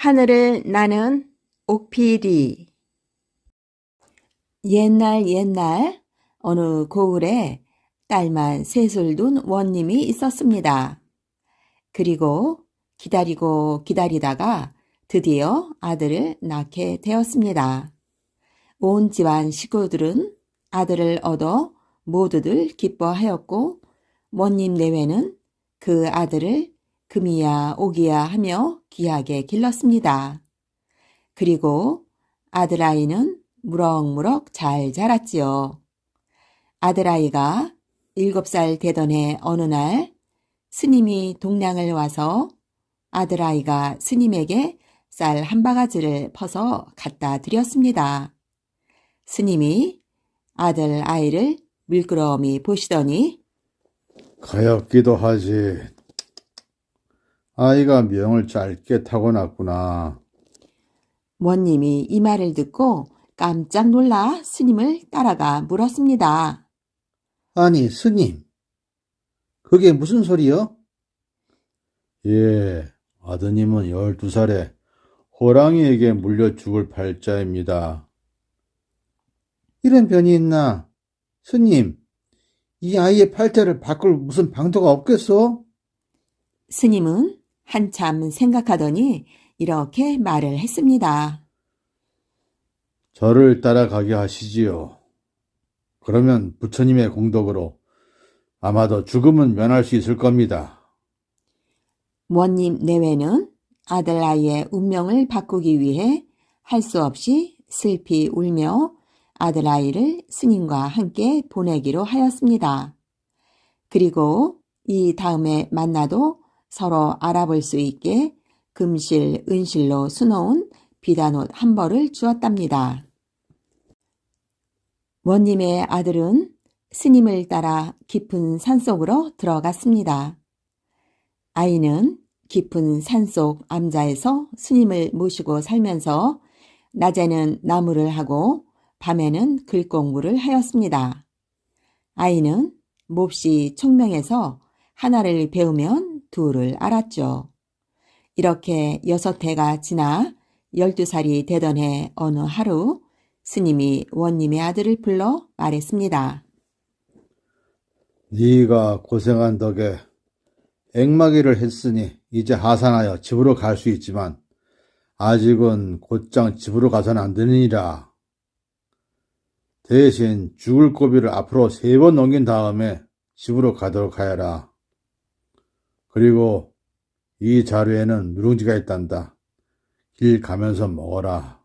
하늘을 나는 옥피리. 옛날 어느 고을에 딸만 셋을 둔 원님이 있었습니다. 그리고 기다리고 기다리다가 드디어 아들을 낳게 되었습니다. 온 집안 식구들은 아들을 얻어 모두들 기뻐하였고 원님 내외는 그 아들을 금이야 옥이야 하며 귀하게 길렀습니다. 그리고 아들아이는 무럭무럭 잘 자랐지요. 아들아이가 7살 되던 해 어느 날 스님이 동량을 와서 아들아이가 스님에게 쌀 한 바가지를 퍼서 갖다 드렸습니다. 스님이 아들아이를 물끄러미 보시더니 가엾기도 하지. 아이가 명을 짧게 타고났구나. 원님이 이 말을 듣고 깜짝 놀라 스님을 따라가 물었습니다. 아니, 스님, 그게 무슨 소리요? 예, 아드님은 12살에 호랑이에게 물려 죽을 팔자입니다. 이런 변이 있나? 스님, 이 아이의 팔자를 바꿀 무슨 방도가 없겠소? 스님은 한참 생각하더니 이렇게 말을 했습니다. 저를 따라가게 하시지요. 그러면 부처님의 공덕으로 아마도 죽음은 면할 수 있을 겁니다. 원님 내외는 아들아이의 운명을 바꾸기 위해 할 수 없이 슬피 울며 아들아이를 스님과 함께 보내기로 하였습니다. 그리고 이 다음에 만나도 서로 알아볼 수 있게 금실, 은실로 수놓은 비단옷 한 벌을 주었답니다. 원님의 아들은 스님을 따라 깊은 산속으로 들어갔습니다. 아이는 깊은 산속 암자에서 스님을 모시고 살면서 낮에는 나무를 하고 밤에는 글공부를 하였습니다. 아이는 몹시 총명해서 하나를 배우면 둘을 알았죠. 이렇게 6해가 지나 12살이 되던 해 어느 하루 스님이 원님의 아들을 불러 말했습니다. 네가 고생한 덕에 앵마기를 했으니 이제 하산하여 집으로 갈 수 있지만 아직은 곧장 집으로 가서는 안 되느니라. 대신 죽을 고비를 앞으로 3번 넘긴 다음에 집으로 가도록 하여라. 그리고 이 자루에는 누룽지가 있단다. 길 가면서 먹어라.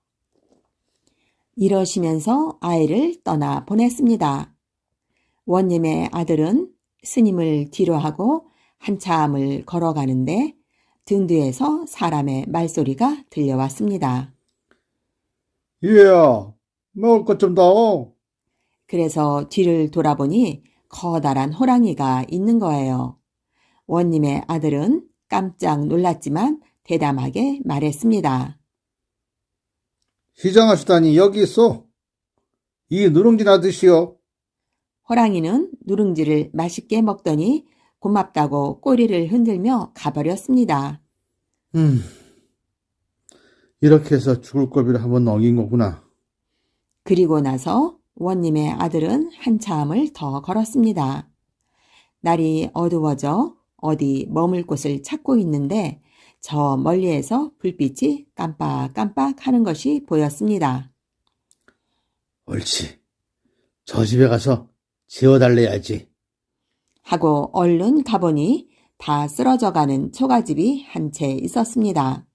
이러시면서 아이를 떠나 보냈습니다. 원님의 아들은 스님을 뒤로하고 한참을 걸어가는데 등 뒤에서 사람의 말소리가 들려왔습니다. 얘야, 먹을 것 좀 더. 그래서 뒤를 돌아보니 커다란 호랑이가 있는 거예요. 원님의 아들은 깜짝 놀랐지만 대담하게 말했습니다. 시장하시다니 여기 있어. 이 누룽지나 드시오. 호랑이는 누룽지를 맛있게 먹더니 고맙다고 꼬리를 흔들며 가버렸습니다. 이렇게 해서 죽을 고비를 한번 넘긴 거구나. 그리고 나서 원님의 아들은 한참을 더 걸었습니다. 날이 어두워져 어디 머물 곳을 찾고 있는데 저 멀리에서 불빛이 깜빡깜빡 하는 것이 보였습니다. 옳지. 저 집에 가서 재워달래야지. 하고 얼른 가보니 다 쓰러져가는 초가집이 한 채 있었습니다.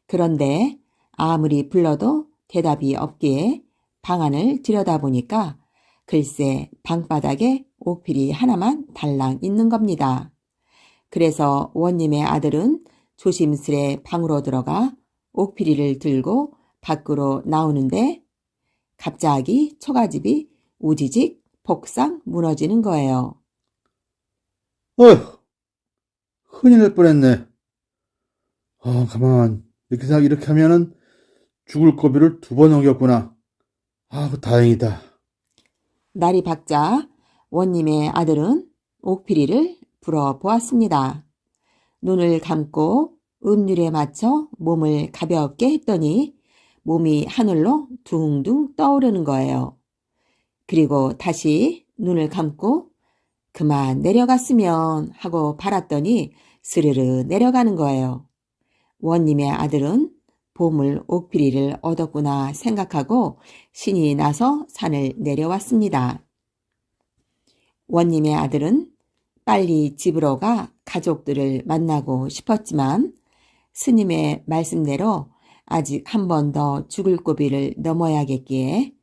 그런데 아무리 불러도 대답이 없기에 방 안을 들여다보니까 글쎄 방바닥에 옥필이 하나만 달랑 있는 겁니다. 그래서 원님의 아들은 조심스레 방으로 들어가 옥필이를 들고 밖으로 나오는데 갑자기 초가집이 우지직 폭삭 무너지는 거예요. 어휴, 큰일 날 뻔했네. 가만. 이렇게 하면은 죽을 고비를 2번 넘겼구나. 다행이다. 날이 밝자 원님의 아들은 옥필이를 불어보았습니다. 눈을 감고 음률에 맞춰 몸을 가볍게 했더니 몸이 하늘로 둥둥 떠오르는 거예요. 그리고 다시 눈을 감고 그만 내려갔으면 하고 바랐더니 스르르 내려가는 거예요. 원님의 아들은 보물 옥피리를 얻었구나 생각하고 신이 나서 산을 내려왔습니다. 원님의 아들은 빨리 집으로 가 가족들을 만나고 싶었지만 스님의 말씀대로 아직 한 번 더 죽을 고비를 넘어야겠기에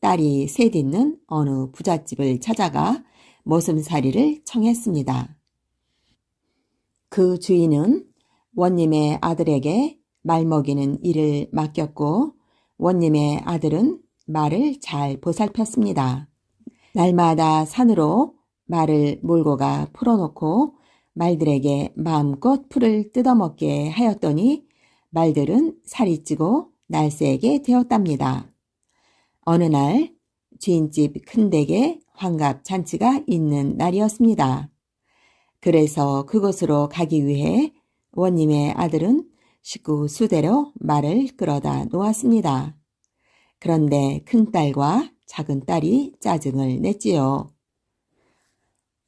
딸이 셋 있는 어느 부잣집을 찾아가 머슴살이를 청했습니다. 그 주인은 원님의 아들에게 말 먹이는 일을 맡겼고 원님의 아들은 말을 잘 보살폈습니다. 날마다 산으로 말을 몰고 가 풀어놓고 말들에게 마음껏 풀을 뜯어먹게 하였더니 말들은 살이 찌고 날쌔게 되었답니다. 어느 날 주인집 큰 댁에 환갑 잔치가 있는 날이었습니다. 그래서 그곳으로 가기 위해 원님의 아들은 식구 수대로 말을 끌어다 놓았습니다. 그런데 큰딸과 작은딸이 짜증을 냈지요.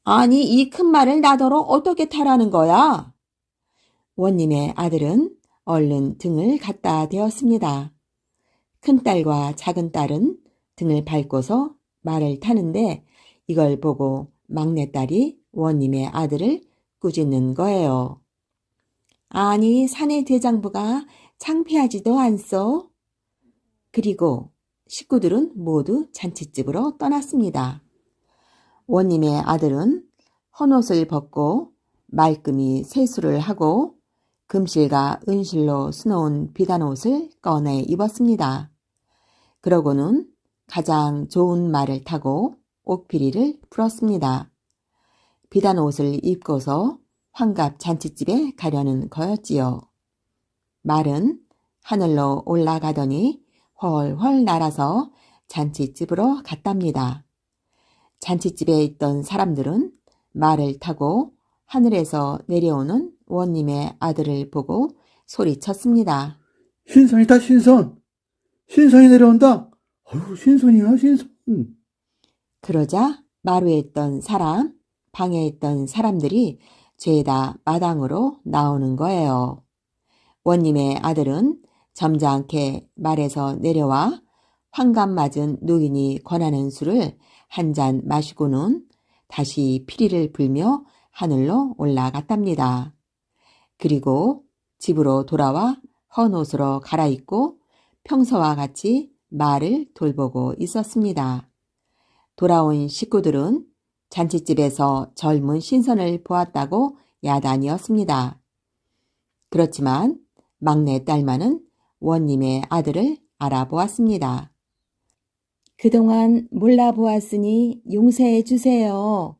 아니, 이 큰 말을 나더러 어떻게 타라는 거야? 원님의 아들은 얼른 등을 갖다 대었습니다. 큰딸과 작은딸은 등을 밟고서 말을 타는데 이걸 보고 막내딸이 원님의 아들을 꾸짖는 거예요. 아니, 사내 대장부가 창피하지도 않소? 그리고 식구들은 모두 잔칫집으로 떠났습니다. 원님의 아들은 헌옷을 벗고 말끔히 세수를 하고 금실과 은실로 수놓은 비단옷을 꺼내 입었습니다. 그러고는 가장 좋은 말을 타고 옥피리를 풀었습니다. 비단옷을 입고서 환갑 잔치집에 가려는 거였지요. 말은 하늘로 올라가더니 훨훨 날아서 잔치집으로 갔답니다. 잔치집에 있던 사람들은 말을 타고 하늘에서 내려오는 원님의 아들을 보고 소리쳤습니다. 신선이다, 신선. 신선이 내려온다. 어휴, 신선이야, 신선. 그러자 마루에 있던 사람, 방에 있던 사람들이 죄다 마당으로 나오는 거예요. 원님의 아들은 점잖게 말에서 내려와 환갑 맞은 노인이 권하는 술을 한 잔 마시고는 다시 피리를 불며 하늘로 올라갔답니다. 그리고 집으로 돌아와 헌옷으로 갈아입고 평소와 같이 말을 돌보고 있었습니다. 돌아온 식구들은 잔치집에서 젊은 신선을 보았다고 야단이었습니다. 그렇지만 막내 딸만은 원님의 아들을 알아보았습니다. 그동안 몰라보았으니 용서해 주세요.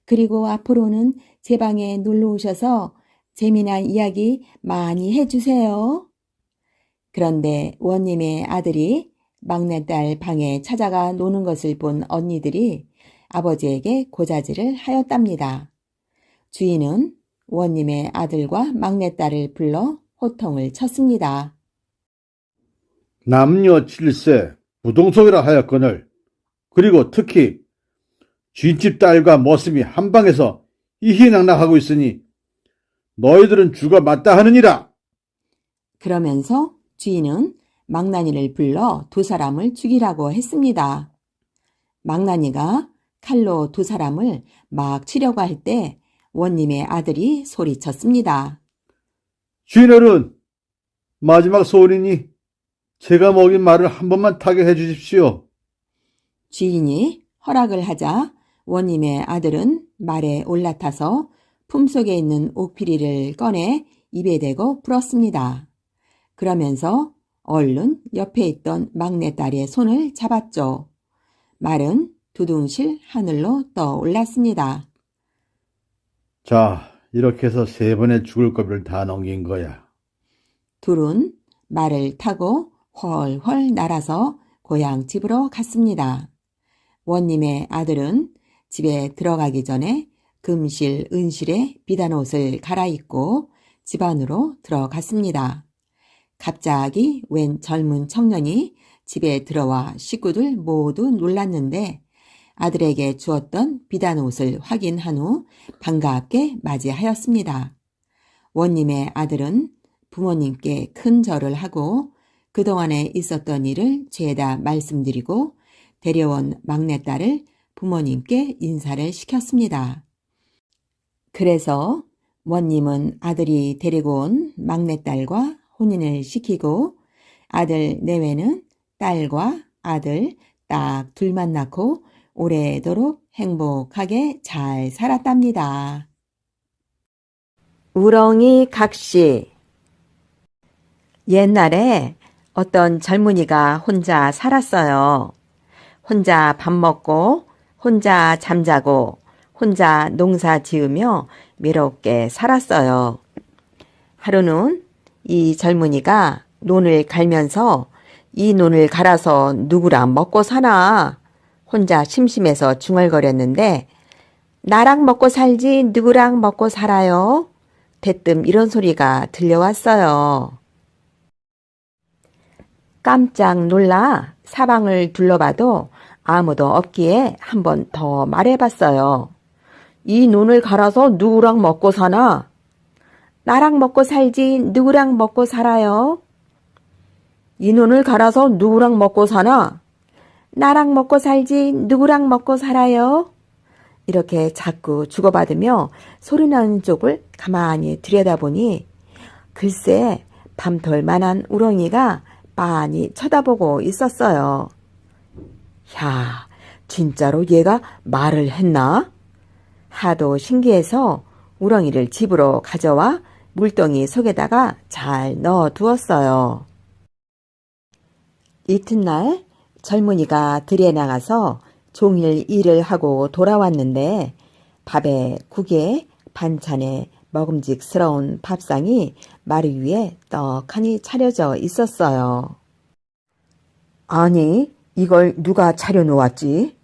그리고 앞으로는 제 방에 놀러 오셔서 재미난 이야기 많이 해주세요. 그런데 원님의 아들이 막내딸 방에 찾아가 노는 것을 본 언니들이 아버지에게 고자질을 하였답니다. 주인은 원님의 아들과 막내딸을 불러 호통을 쳤습니다. 남녀 7세 부동석이라 하였거늘. 그리고 특히 주인집 딸과 머슴이 한 방에서 이희낙낙하고 있으니 너희들은 죽어 맞다 하느니라. 그러면서 주인은 망나니를 불러 두 사람을 죽이라고 했습니다. 망나니가 칼로 두 사람을 막 치려고 할 때 원님의 아들이 소리쳤습니다. 주인어른, 마지막 소원이니 제가 먹인 말을 한 번만 타게 해주십시오. 주인이 허락을 하자 원님의 아들은 말에 올라타서 품속에 있는 옥피리를 꺼내 입에 대고 풀었습니다. 그러면서 얼른 옆에 있던 막내딸의 손을 잡았죠. 말은 두둥실 하늘로 떠올랐습니다. 자, 이렇게 해서 3번의 죽을 고비를 다 넘긴 거야. 둘은 말을 타고 훨훨 날아서 고향 집으로 갔습니다. 원님의 아들은 집에 들어가기 전에 금실, 은실에 비단옷을 갈아입고 집 안으로 들어갔습니다. 갑자기 웬 젊은 청년이 집에 들어와 식구들 모두 놀랐는데 아들에게 주었던 비단 옷을 확인한 후 반갑게 맞이하였습니다. 원님의 아들은 부모님께 큰 절을 하고 그동안에 있었던 일을 죄다 말씀드리고 데려온 막내딸을 부모님께 인사를 시켰습니다. 그래서 원님은 아들이 데리고 온 막내딸과 혼인을 시키고 아들 내외는 딸과 아들 딱 둘만 낳고 오래도록 행복하게 잘 살았답니다. 우렁이 각시. 옛날에 어떤 젊은이가 혼자 살았어요. 혼자 밥 먹고 혼자 잠자고 혼자 농사 지으며 외롭게 살았어요. 하루는 이 젊은이가 논을 갈면서 이 논을 갈아서 누구랑 먹고 사나 혼자 심심해서 중얼거렸는데 나랑 먹고 살지 누구랑 먹고 살아요? 대뜸 이런 소리가 들려왔어요. 깜짝 놀라 사방을 둘러봐도 아무도 없기에 한 번 더 말해봤어요. 이 논을 갈아서 누구랑 먹고 사나? 나랑 먹고 살지 누구랑 먹고 살아요? 이 논을 갈아서 누구랑 먹고 사나? 나랑 먹고 살지 누구랑 먹고 살아요? 이렇게 자꾸 주고받으며 소리나는 쪽을 가만히 들여다보니 글쎄 밤톨만한 우렁이가 빤히 쳐다보고 있었어요. 야, 진짜로 얘가 말을 했나? 하도 신기해서 우렁이를 집으로 가져와 물동이 속에다가 잘 넣어두었어요. 이튿날 젊은이가 들에 나가서 종일 일을 하고 돌아왔는데 밥에 국에 반찬에 먹음직스러운 밥상이 마루 위에 떡하니 차려져 있었어요. 아니, 이걸 누가 차려놓았지?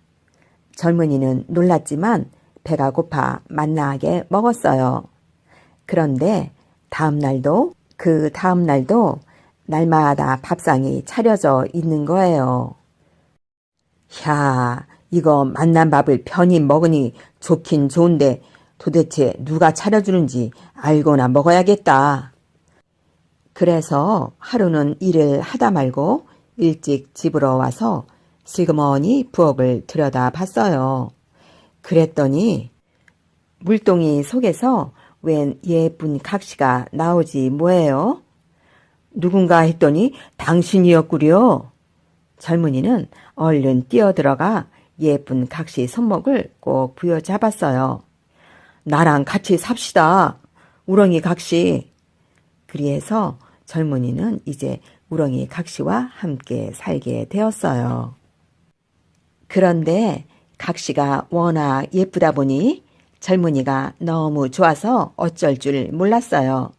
젊은이는 놀랐지만 배가 고파 만나게 먹었어요. 그런데 그 다음 날도 날마다 밥상이 차려져 있는 거예요. 야, 이거 맛난 밥을 편히 먹으니 좋긴 좋은데 도대체 누가 차려주는지 알고나 먹어야겠다. 그래서 하루는 일을 하다 말고 일찍 집으로 와서 슬그머니 부엌을 들여다봤어요. 그랬더니 물동이 속에서 웬 예쁜 각시가 나오지 뭐예요? 누군가 했더니 당신이었구려. 젊은이는 얼른 뛰어들어가 예쁜 각시 손목을 꼭 부여잡았어요. 나랑 같이 삽시다. 우렁이 각시. 그리해서 젊은이는 이제 우렁이 각시와 함께 살게 되었어요. 그런데 각시가 워낙 예쁘다 보니 젊은이가 너무 좋아서 어쩔 줄 몰랐어요.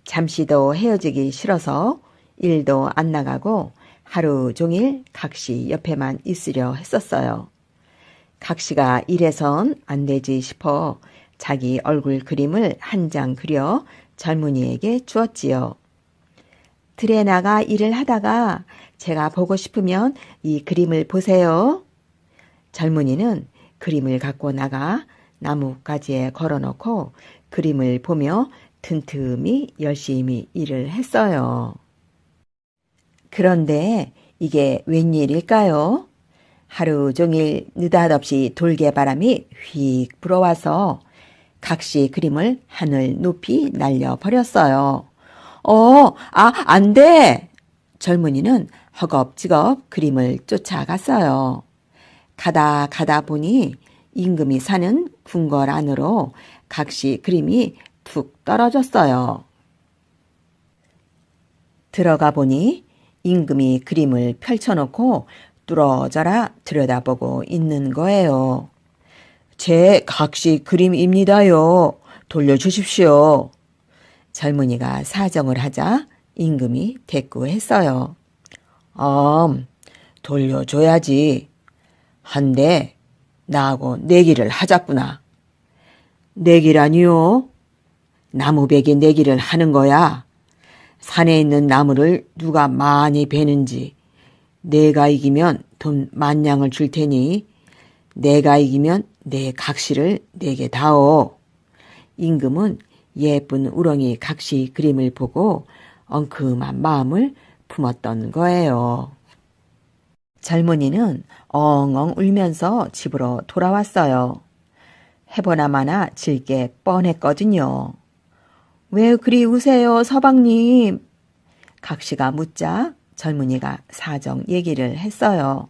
잠시도 헤어지기 싫어서 일도 안 나가고 하루 종일 각시 옆에만 있으려 했었어요. 각시가 이래선 안 되지 싶어 자기 얼굴 그림을 한 장 그려 젊은이에게 주었지요. 들에 나가 일을 하다가 제가 보고 싶으면 이 그림을 보세요. 젊은이는 그림을 갖고 나가 나뭇가지에 걸어놓고 그림을 보며 틈틈이 열심히 일을 했어요. 그런데 이게 웬일일까요? 하루 종일 느닷없이 돌개바람이 휙 불어와서 각시 그림을 하늘 높이 날려버렸어요. 안 돼! 젊은이는 허겁지겁 그림을 쫓아갔어요. 가다 보니 임금이 사는 궁궐 안으로 각시 그림이 툭 떨어졌어요. 들어가 보니 임금이 그림을 펼쳐놓고 뚫어져라 들여다보고 있는 거예요. 제 각시 그림입니다요. 돌려주십시오. 젊은이가 사정을 하자 임금이 대꾸했어요. 돌려줘야지. 한데 나하고 내기를 하자꾸나. 내기라니요? 나무베개 내기를 하는 거야. 산에 있는 나무를 누가 많이 베는지 내가 이기면 돈 만냥을 줄 테니 내가 이기면 내 각시를 내게 다오. 임금은 예쁜 우렁이 각시 그림을 보고 엉큼한 마음을 품었던 거예요. 젊은이는 엉엉 울면서 집으로 돌아왔어요. 해보나마나 질 게 뻔했거든요. 왜 그리 우세요, 서방님? 각시가 묻자 젊은이가 사정 얘기를 했어요.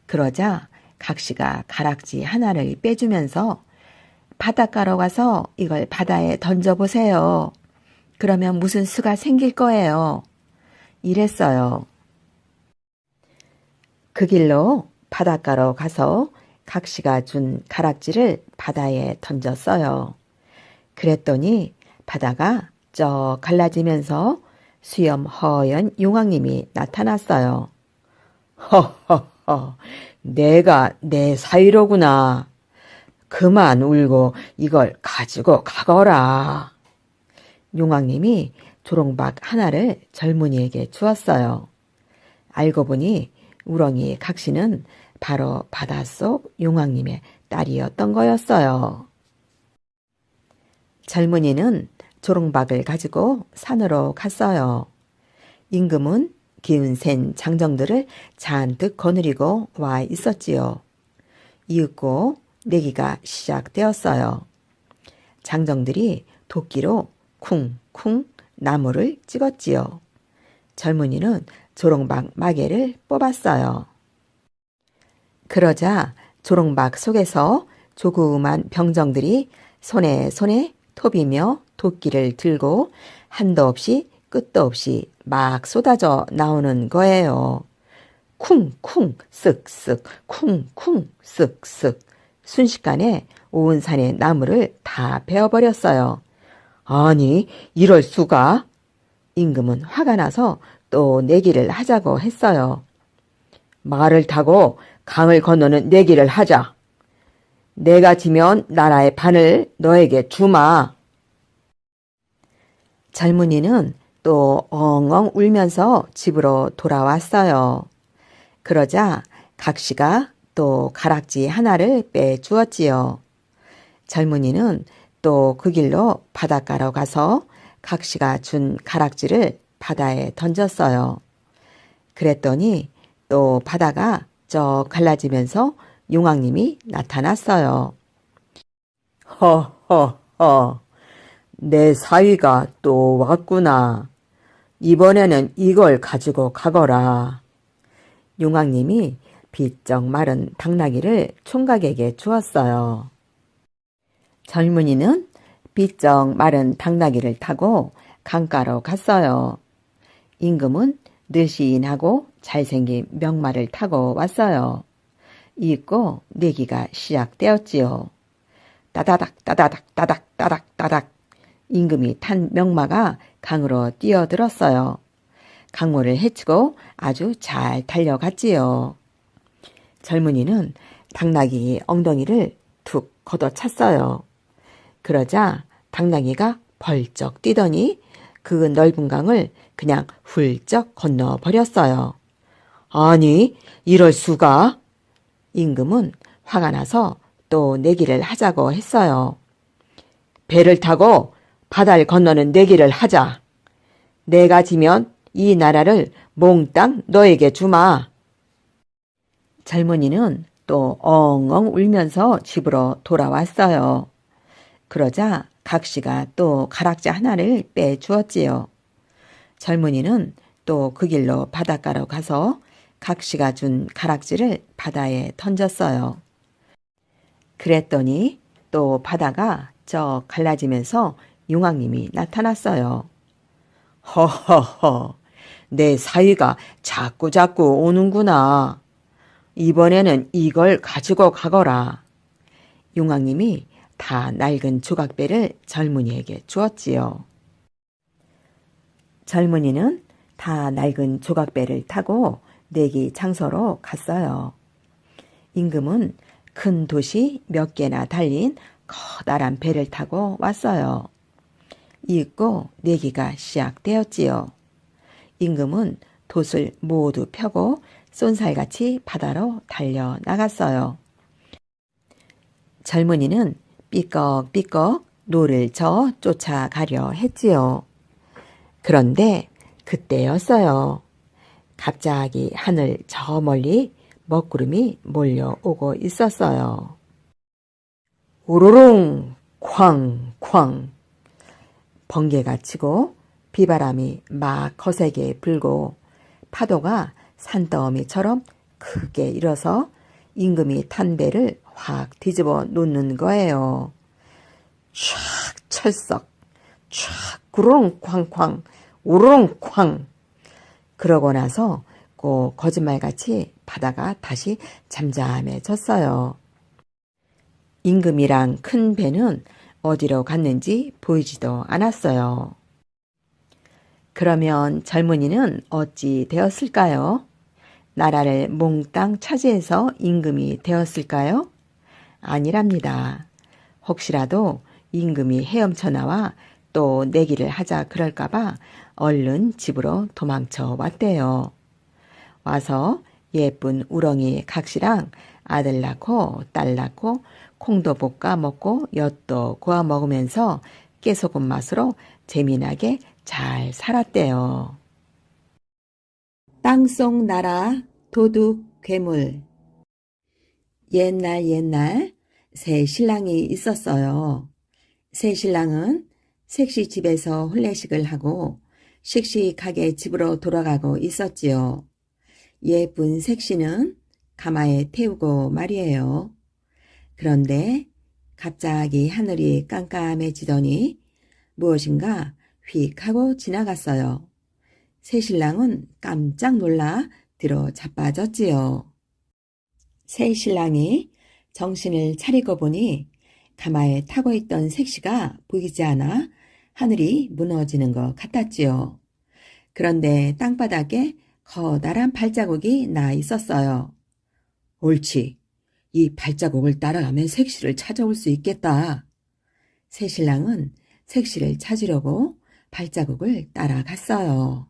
그러자 각시가 가락지 하나를 빼주면서 바닷가로 가서 이걸 바다에 던져보세요. 그러면 무슨 수가 생길 거예요. 이랬어요. 그 길로 바닷가로 가서 각시가 준 가락지를 바다에 던졌어요. 그랬더니 바다가 쩍 갈라지면서 수염 허연 용왕님이 나타났어요. 허허허, 내가 내 사위로구나. 그만 울고 이걸 가지고 가거라. 용왕님이 조롱박 하나를 젊은이에게 주었어요. 알고 보니 우렁이 각시는 바로 바닷속 용왕님의 딸이었던 거였어요. 젊은이는 조롱박을 가지고 산으로 갔어요. 임금은 기운센 장정들을 잔뜩 거느리고 와 있었지요. 이윽고 내기가 시작되었어요. 장정들이 도끼로 쿵쿵 나무를 찍었지요. 젊은이는 조롱박 마개를 뽑았어요. 그러자 조롱박 속에서 조그만 병정들이 손에 톱이며 도끼를 들고 한도 없이 끝도 없이 막 쏟아져 나오는 거예요. 쿵쿵 쓱쓱 쿵쿵 쓱쓱 순식간에 온 산의 나무를 다 베어버렸어요. 아니, 이럴 수가? 임금은 화가 나서 또 내기를 하자고 했어요. 말을 타고 강을 건너는 내기를 하자. 내가 지면 나라의 반을 너에게 주마. 젊은이는 또 엉엉 울면서 집으로 돌아왔어요. 그러자 각시가 또 가락지 하나를 빼주었지요. 젊은이는 또 그 길로 바닷가로 가서 각시가 준 가락지를 바다에 던졌어요. 그랬더니 또 바다가 쩍 갈라지면서 용왕님이 나타났어요. 허허허, 내 사위가 또 왔구나. 이번에는 이걸 가지고 가거라. 용왕님이 비쩍 마른 당나귀를 총각에게 주었어요. 젊은이는 비쩍 마른 당나귀를 타고 강가로 갔어요. 임금은 늘씬하고 잘생긴 명마를 타고 왔어요. 이윽고 내기가 시작되었지요. 따다닥 따다닥 따닥 따닥 따닥 임금이 탄 명마가 강으로 뛰어들었어요. 강물을 헤치고 아주 잘 달려갔지요. 젊은이는 당나귀 엉덩이를 툭 걷어찼어요. 그러자 당나귀가 벌쩍 뛰더니 그 넓은 강을 그냥 훌쩍 건너버렸어요. 아니, 이럴 수가? 임금은 화가 나서 또 내기를 하자고 했어요. 배를 타고 바다를 건너는 내기를 하자. 내가 지면 이 나라를 몽땅 너에게 주마. 젊은이는 또 엉엉 울면서 집으로 돌아왔어요. 그러자 각시가 또 가락지 하나를 빼주었지요. 젊은이는 또 그 길로 바닷가로 가서 각시가 준 가락지를 바다에 던졌어요. 그랬더니 또 바다가 쩍 갈라지면서 용왕님이 나타났어요. 허허허, 내 사위가 자꾸자꾸 오는구나. 이번에는 이걸 가지고 가거라. 용왕님이 다 낡은 조각배를 젊은이에게 주었지요. 젊은이는 다 낡은 조각배를 타고 내기 장소로 갔어요. 임금은 큰 도시 몇 개나 달린 커다란 배를 타고 왔어요. 이윽고 내기가 시작되었지요. 임금은 돛을 모두 펴고 쏜살같이 바다로 달려나갔어요. 젊은이는 삐걱삐걱 노를 저어 쫓아가려 했지요. 그런데 그때였어요. 갑자기 하늘 저 멀리 먹구름이 몰려오고 있었어요. 우르릉 쾅쾅 번개가 치고 비바람이 막 거세게 불고 파도가 산더미처럼 크게 일어서 임금이 탄 배를 확 뒤집어 놓는 거예요. 촥 철썩, 촥 구르릉 쾅쾅, 우르릉 쾅. 그러고 나서 꼭 거짓말같이 바다가 다시 잠잠해졌어요. 임금이랑 큰 배는 어디로 갔는지 보이지도 않았어요. 그러면 젊은이는 어찌 되었을까요? 나라를 몽땅 차지해서 임금이 되었을까요? 아니랍니다. 혹시라도 임금이 헤엄쳐 나와 또 내기를 하자 그럴까봐 얼른 집으로 도망쳐 왔대요. 와서 예쁜 우렁이 각시랑 아들 낳고 딸 낳고 콩도 볶아 먹고 엿도 구워 먹으면서 깨소금 맛으로 재미나게 잘 살았대요. 땅속 나라 도둑 괴물. 옛날 새 신랑이 있었어요. 새 신랑은 색시집에서 혼례식을 하고 씩씩하게 집으로 돌아가고 있었지요. 예쁜 색시는 가마에 태우고 말이에요. 그런데 갑자기 하늘이 깜깜해지더니 무엇인가 휙 하고 지나갔어요. 새신랑은 깜짝 놀라 들어 자빠졌지요. 새신랑이 정신을 차리고 보니 가마에 타고 있던 색시가 보이지 않아 하늘이 무너지는 것 같았지요. 그런데 땅바닥에 커다란 발자국이 나 있었어요. 옳지. 이 발자국을 따라가면 색시를 찾아올 수 있겠다. 새신랑은 색시를 찾으려고 발자국을 따라갔어요.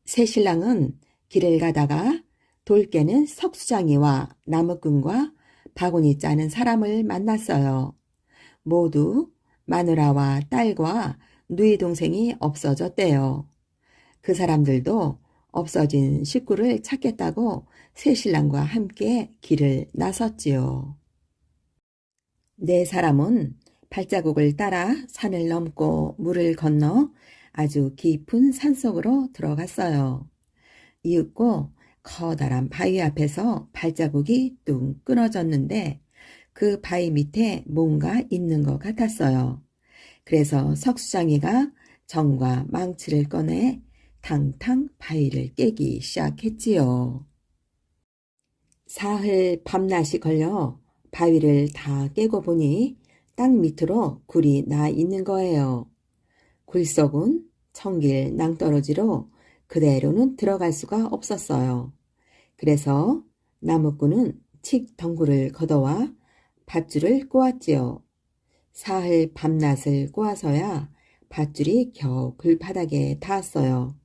새신랑은 길을 가다가 돌 깨는 석수장이와 나무꾼과 바구니 짜는 사람을 만났어요. 모두 마누라와 딸과 누이 동생이 없어졌대요. 그 사람들도 없어진 식구를 찾겠다고 새신랑과 함께 길을 나섰지요. 네 사람은 발자국을 따라 산을 넘고 물을 건너 아주 깊은 산속으로 들어갔어요. 이윽고 커다란 바위 앞에서 발자국이 뚝 끊어졌는데 그 바위 밑에 뭔가 있는 것 같았어요. 그래서 석수장이가 정과 망치를 꺼내 탕탕 바위를 깨기 시작했지요. 사흘 밤낮이 걸려 바위를 다 깨고 보니 땅 밑으로 굴이 나 있는 거예요. 굴 속은 청길 낭떠러지로 그대로는 들어갈 수가 없었어요. 그래서 나무꾼은 칡 덩굴을 걷어와 밧줄을 꼬았지요. 사흘 밤낮을 꼬아서야 밧줄이 겨우 글바닥에 닿았어요.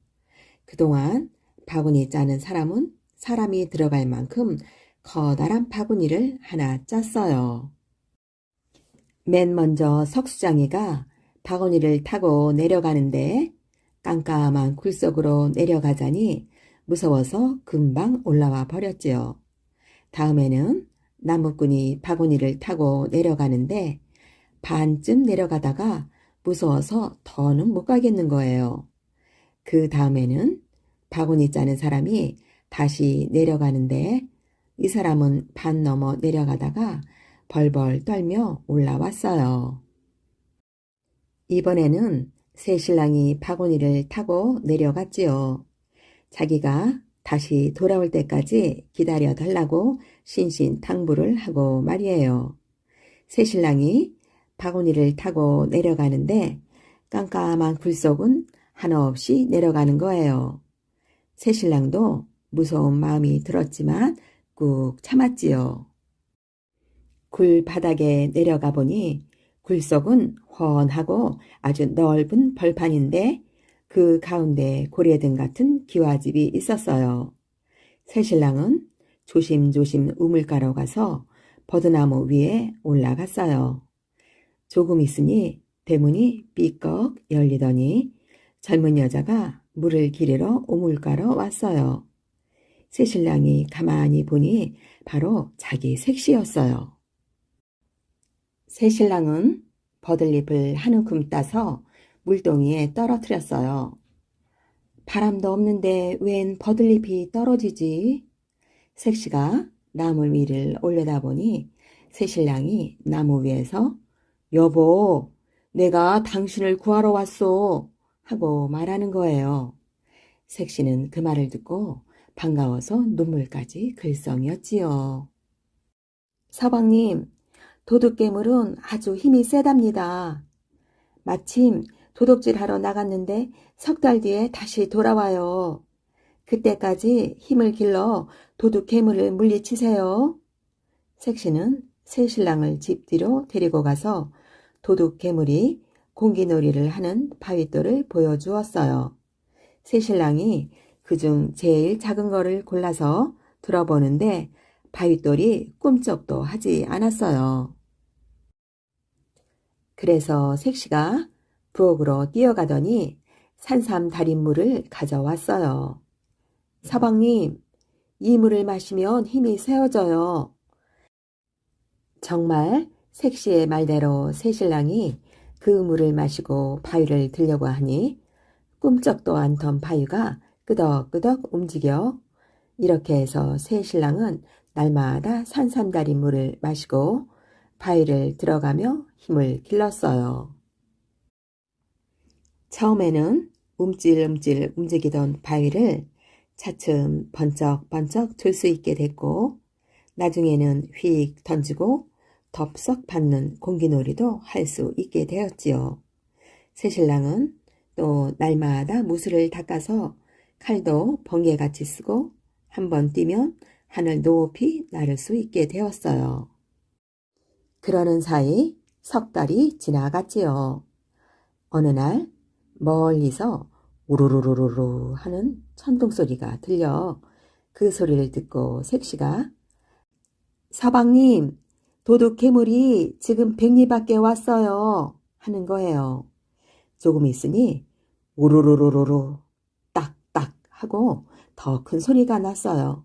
그동안 바구니 짜는 사람은 사람이 들어갈 만큼 커다란 바구니를 하나 짰어요. 맨 먼저 석수장이가 바구니를 타고 내려가는데 깜깜한 굴 속으로 내려가자니 무서워서 금방 올라와 버렸지요. 다음에는 나무꾼이 바구니를 타고 내려가는데 반쯤 내려가다가 무서워서 더는 못 가겠는 거예요. 그 다음에는 바구니 짜는 사람이 다시 내려가는데 이 사람은 반 넘어 내려가다가 벌벌 떨며 올라왔어요. 이번에는 새신랑이 바구니를 타고 내려갔지요. 자기가 다시 돌아올 때까지 기다려 달라고 신신당부를 하고 말이에요. 새신랑이 바구니를 타고 내려가는데 깜깜한 굴 속은 한없이 내려가는 거예요. 새신랑도 무서운 마음이 들었지만 꾹 참았지요. 굴 바닥에 내려가 보니 굴속은 훤하고 아주 넓은 벌판인데 그 가운데 고래등 같은 기와집이 있었어요. 새신랑은 조심조심 우물가로 가서 버드나무 위에 올라갔어요. 조금 있으니 대문이 삐걱 열리더니 젊은 여자가 물을 기르러 우물가로 왔어요. 새신랑이 가만히 보니 바로 자기 색시였어요. 새신랑은 버들잎을 한 움큼 따서 물동이에 떨어뜨렸어요. 바람도 없는데 웬 버들잎이 떨어지지? 색시가 나무 위를 올려다보니 새신랑이 나무 위에서 여보, 내가 당신을 구하러 왔소 하고 말하는 거예요. 색시는 그 말을 듣고 반가워서 눈물까지 글썽이었지요. 서방님, 도둑괴물은 아주 힘이 세답니다. 마침 도둑질하러 나갔는데 석 달 뒤에 다시 돌아와요. 그때까지 힘을 길러 도둑괴물을 물리치세요. 색시는 새신랑을 집 뒤로 데리고 가서 도둑괴물이 공기놀이를 하는 바윗돌을 보여주었어요. 새신랑이 그중 제일 작은 거를 골라서 들어보는데 바윗돌이 꿈쩍도 하지 않았어요. 그래서 색시가 부엌으로 뛰어가더니 산삼 달인물을 가져왔어요. 서방님, 이 물을 마시면 힘이 세어져요. 정말 색시의 말대로 새신랑이 그 물을 마시고 바위를 들려고 하니 꿈쩍도 않던 바위가 끄덕끄덕 움직여 이렇게 해서 새신랑은 날마다 산삼달인 물을 마시고 바위를 들어가며 힘을 길렀어요. 처음에는 움찔움찔 움직이던 바위를 차츰 번쩍번쩍 들 수 있게 됐고 나중에는 휙 던지고 덥석 받는 공기놀이도 할 수 있게 되었지요. 새신랑은 또 날마다 무술을 닦아서 칼도 번개같이 쓰고 한번 뛰면 하늘 높이 나를 수 있게 되었어요. 그러는 사이 석 달이 지나갔지요. 어느 날 멀리서 우르르르르 하는 천둥소리가 들려 그 소리를 듣고 색시가 서방님, 도둑괴물이 지금 백리 밖에 왔어요 하는 거예요. 조금 있으니 우르르르르 딱딱 하고 더 큰 소리가 났어요.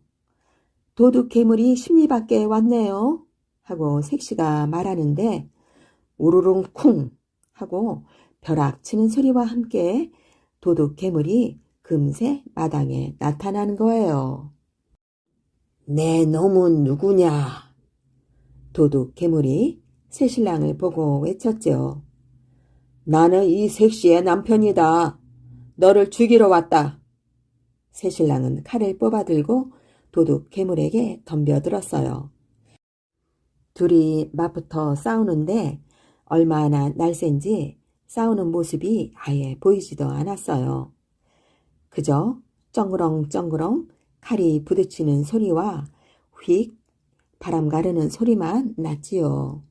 도둑괴물이 십리 밖에 왔네요 하고 색시가 말하는데 우르릉 쿵 하고 벼락치는 소리와 함께 도둑괴물이 금세 마당에 나타나는 거예요. 내 놈은 누구냐? 도둑괴물이 새신랑을 보고 외쳤죠. 나는 이 색시의 남편이다. 너를 죽이러 왔다. 새신랑은 칼을 뽑아들고 도둑괴물에게 덤벼들었어요. 둘이 맞붙어 싸우는데 얼마나 날쌘지 싸우는 모습이 아예 보이지도 않았어요. 그저 쩡그렁쩡그렁 칼이 부딪히는 소리와 휙 바람 가르는 소리만 났지요.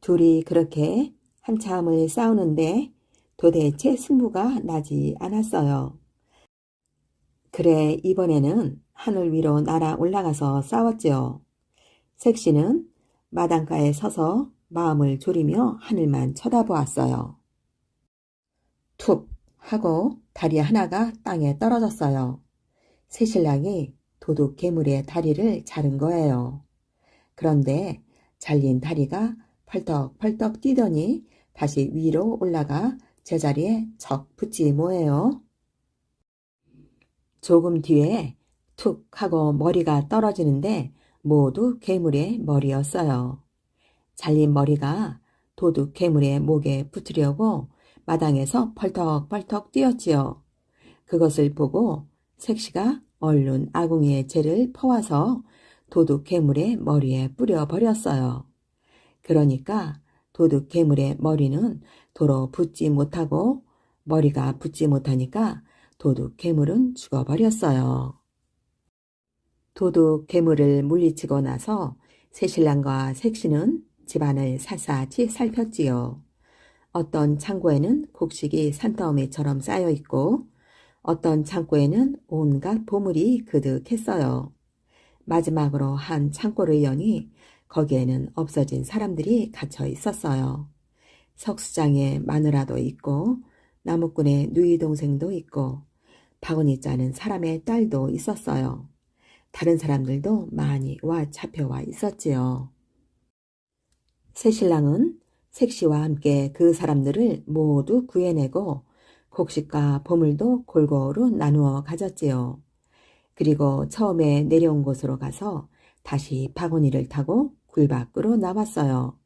둘이 그렇게 한참을 싸우는데 도대체 승부가 나지 않았어요. 그래 이번에는 하늘 위로 날아 올라가서 싸웠지요. 색시는 마당가에 서서 마음을 졸이며 하늘만 쳐다보았어요. 툭 하고 다리 하나가 땅에 떨어졌어요. 새신랑이 도둑괴물의 다리를 자른 거예요. 그런데 잘린 다리가 펄떡펄떡 뛰더니 다시 위로 올라가 제자리에 척 붙지 뭐예요. 조금 뒤에 툭 하고 머리가 떨어지는데 모두 괴물의 머리였어요. 잘린 머리가 도둑괴물의 목에 붙으려고 마당에서 펄떡펄떡 뛰었지요. 그것을 보고 색시가 얼른 아궁이에 재를 퍼와서 도둑괴물의 머리에 뿌려버렸어요. 그러니까 도둑괴물의 머리는 도로 붙지 못하고 머리가 붙지 못하니까 도둑괴물은 죽어버렸어요. 도둑괴물을 물리치고 나서 새신랑과 색시는 집안을 샅샅이 살폈지요. 어떤 창고에는 곡식이 산더미처럼 쌓여 있고 어떤 창고에는 온갖 보물이 그득했어요. 마지막으로 한 창고를 여니 거기에는 없어진 사람들이 갇혀 있었어요. 석수장의 마누라도 있고 나무꾼의 누이 동생도 있고 바구니 짜는 사람의 딸도 있었어요. 다른 사람들도 많이 잡혀와 있었지요. 새신랑은 색시와 함께 그 사람들을 모두 구해내고 곡식과 보물도 골고루 나누어 가졌지요. 그리고 처음에 내려온 곳으로 가서 다시 바구니를 타고 굴 밖으로 나왔어요.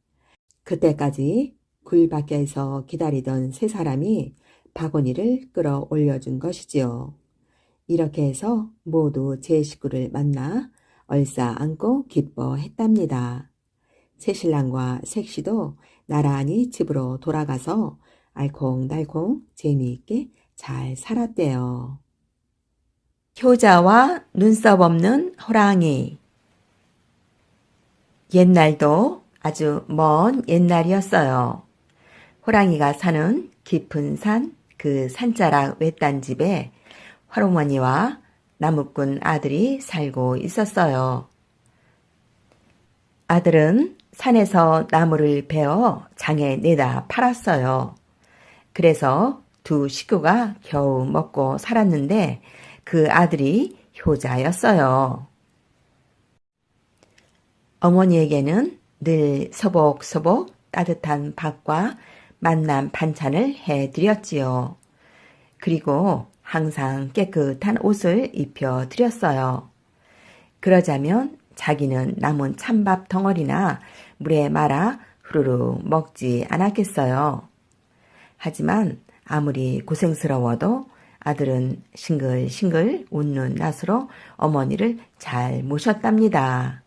그때까지 굴 밖에서 기다리던 세 사람이 바구니를 끌어올려준 것이지요. 이렇게 해서 모두 제 식구를 만나 얼싸안고 기뻐했답니다. 새신랑과 색시도 나란히 집으로 돌아가서 알콩달콩 재미있게 잘 살았대요. 효자와 눈썹 없는 호랑이. 옛날도 아주 먼 옛날이었어요. 호랑이가 사는 깊은 산, 그 산자락 외딴 집에 할어머니와 나무꾼 아들이 살고 있었어요. 아들은 산에서 나무를 베어 장에 내다 팔았어요. 그래서 두 식구가 겨우 먹고 살았는데 그 아들이 효자였어요. 어머니에게는 늘 소복소복 따뜻한 밥과 맛난 반찬을 해드렸지요. 그리고 항상 깨끗한 옷을 입혀드렸어요. 그러자면 자기는 남은 찬밥 덩어리나 물에 말아 후루룩 먹지 않았겠어요. 하지만 아무리 고생스러워도 아들은 싱글싱글 웃는 낯으로 어머니를 잘 모셨답니다.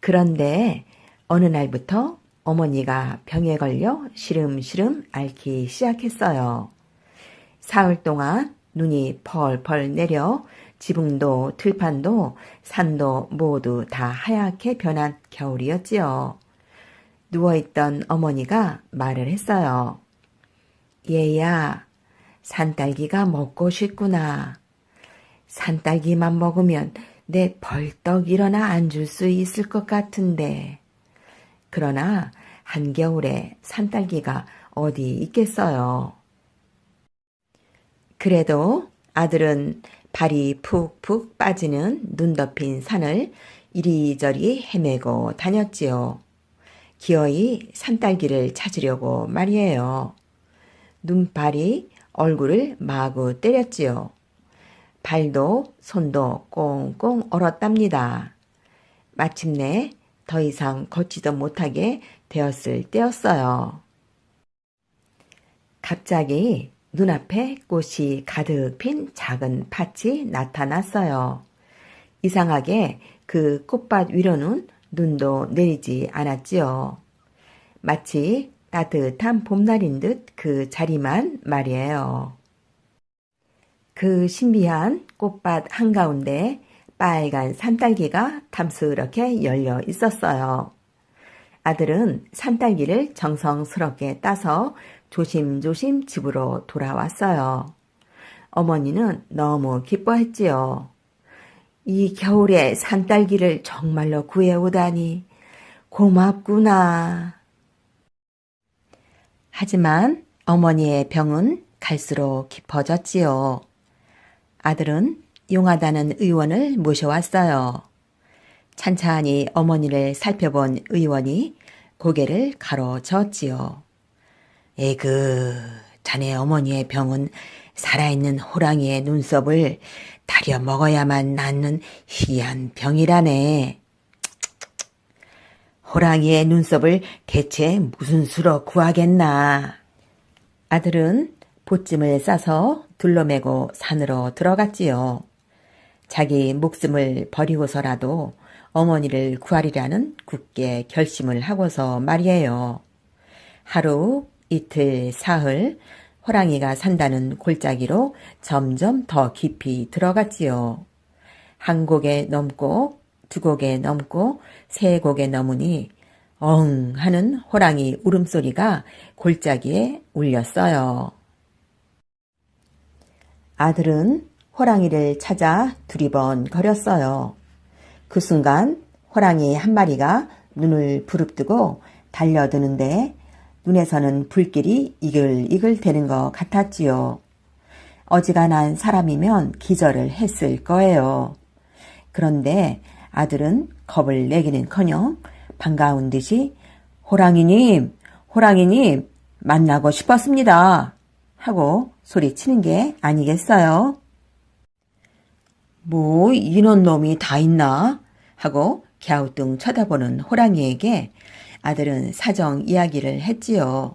그런데 어느 날부터 어머니가 병에 걸려 시름시름 앓기 시작했어요. 사흘 동안 눈이 펄펄 내려 지붕도 들판도 산도 모두 다 하얗게 변한 겨울이었지요. 누워있던 어머니가 말을 했어요. 얘야, 산딸기가 먹고 싶구나. 산딸기만 먹으면 내 벌떡 일어나 앉을 수 있을 것 같은데. 그러나 한겨울에 산딸기가 어디 있겠어요. 그래도 아들은 발이 푹푹 빠지는 눈 덮인 산을 이리저리 헤매고 다녔지요. 기어이 산딸기를 찾으려고 말이에요. 눈발이 얼굴을 마구 때렸지요. 발도 손도 꽁꽁 얼었답니다. 마침내 더 이상 걷지도 못하게 되었을 때였어요. 갑자기 눈앞에 꽃이 가득 핀 작은 밭이 나타났어요. 이상하게 그 꽃밭 위로는 눈도 내리지 않았지요. 마치 따뜻한 봄날인 듯 그 자리만 말이에요. 그 신비한 꽃밭 한가운데 빨간 산딸기가 탐스럽게 열려 있었어요. 아들은 산딸기를 정성스럽게 따서 조심조심 집으로 돌아왔어요. 어머니는 너무 기뻐했지요. 이 겨울에 산딸기를 정말로 구해오다니 고맙구나. 하지만 어머니의 병은 갈수록 깊어졌지요. 아들은 용하다는 의원을 모셔왔어요. 찬찬히 어머니를 살펴본 의원이 고개를 가로저었지요. 에그, 자네 어머니의 병은 살아있는 호랑이의 눈썹을 다려 먹어야만 낫는 희한 병이라네. 호랑이의 눈썹을 대체 무슨 수로 구하겠나. 아들은 보찜을 싸서 둘러매고 산으로 들어갔지요. 자기 목숨을 버리고서라도 어머니를 구하리라는 굳게 결심을 하고서 말이에요. 하루, 이틀, 사흘, 호랑이가 산다는 골짜기로 점점 더 깊이 들어갔지요. 한 곡에 넘고 두 곡에 넘고 세 곡에 넘으니 엉 하는 호랑이 울음소리가 골짜기에 울렸어요. 아들은 호랑이를 찾아 두리번거렸어요. 그 순간 호랑이 한 마리가 눈을 부릅뜨고 달려드는데 눈에서는 불길이 이글이글 되는 것 같았지요. 어지간한 사람이면 기절을 했을 거예요. 그런데 아들은 겁을 내기는커녕 반가운 듯이 호랑이님, 호랑이님 만나고 싶었습니다 하고 소리치는 게 아니겠어요? 뭐 이런 놈이 다 있나 하고 갸우뚱 쳐다보는 호랑이에게 아들은 사정 이야기를 했지요.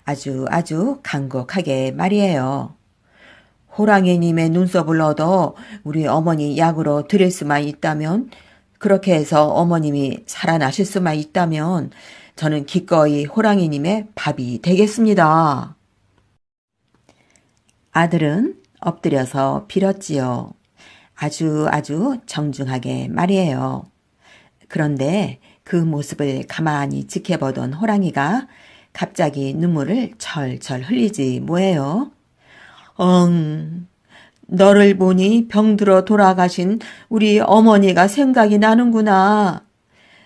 아주 간곡하게 말이에요. 호랑이님의 눈썹을 얻어 우리 어머니 약으로 드릴 수만 있다면, 그렇게 해서 어머님이 살아나실 수만 있다면 저는 기꺼이 호랑이님의 밥이 되겠습니다. 아들은 엎드려서 빌었지요. 아주 정중하게 말이에요. 그런데 그 모습을 가만히 지켜보던 호랑이가 갑자기 눈물을 철철 흘리지 뭐예요. 너를 보니 병들어 돌아가신 우리 어머니가 생각이 나는구나.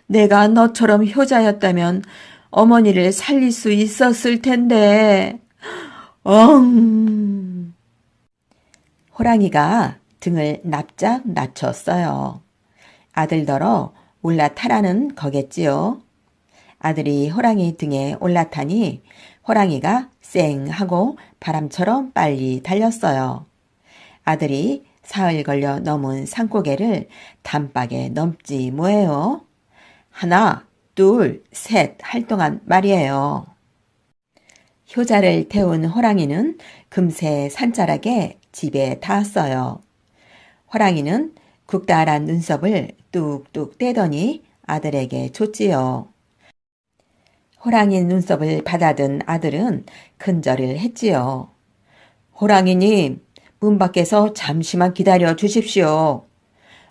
내가 너처럼 효자였다면 어머니를 살릴 수 있었을 텐데. 호랑이가 등을 납작 낮췄어요. 아들더러 올라타라는 거겠지요. 아들이 호랑이 등에 올라타니 호랑이가 쌩 하고 바람처럼 빨리 달렸어요. 아들이 사흘 걸려 넘은 산고개를 단박에 넘지 뭐예요. 하나, 둘, 셋 할 동안 말이에요. 효자를 태운 호랑이는 금세 산자락에 집에 닿았어요. 호랑이는 국달한 눈썹을 뚝뚝 떼더니 아들에게 줬지요. 호랑이 눈썹을 받아든 아들은 큰절을 했지요. 호랑이님, 문 밖에서 잠시만 기다려 주십시오.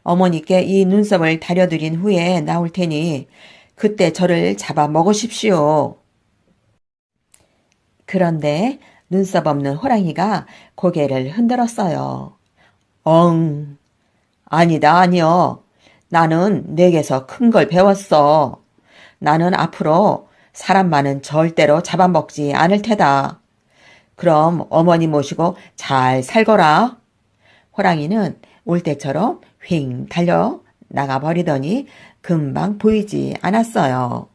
어머니께 이 눈썹을 다려드린 후에 나올 테니 그때 저를 잡아 먹으십시오. 그런데 눈썹 없는 호랑이가 고개를 흔들었어요. 아니다, 아니요. 나는 내게서 큰 걸 배웠어. 나는 앞으로 사람만은 절대로 잡아먹지 않을 테다. 그럼 어머니 모시고 잘 살거라. 호랑이는 올 때처럼 휙 달려 나가버리더니 금방 보이지 않았어요.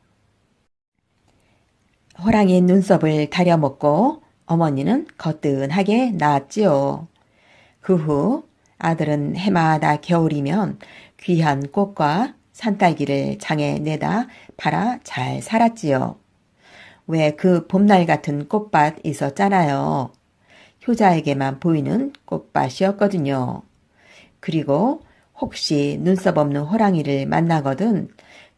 호랑이 눈썹을 다려먹고 어머니는 거뜬하게 나았지요. 그 후 아들은 해마다 겨울이면 귀한 꽃과 산딸기를 장에 내다 팔아 잘 살았지요. 왜 그 봄날 같은 꽃밭 있었잖아요. 효자에게만 보이는 꽃밭이었거든요. 그리고 혹시 눈썹 없는 호랑이를 만나거든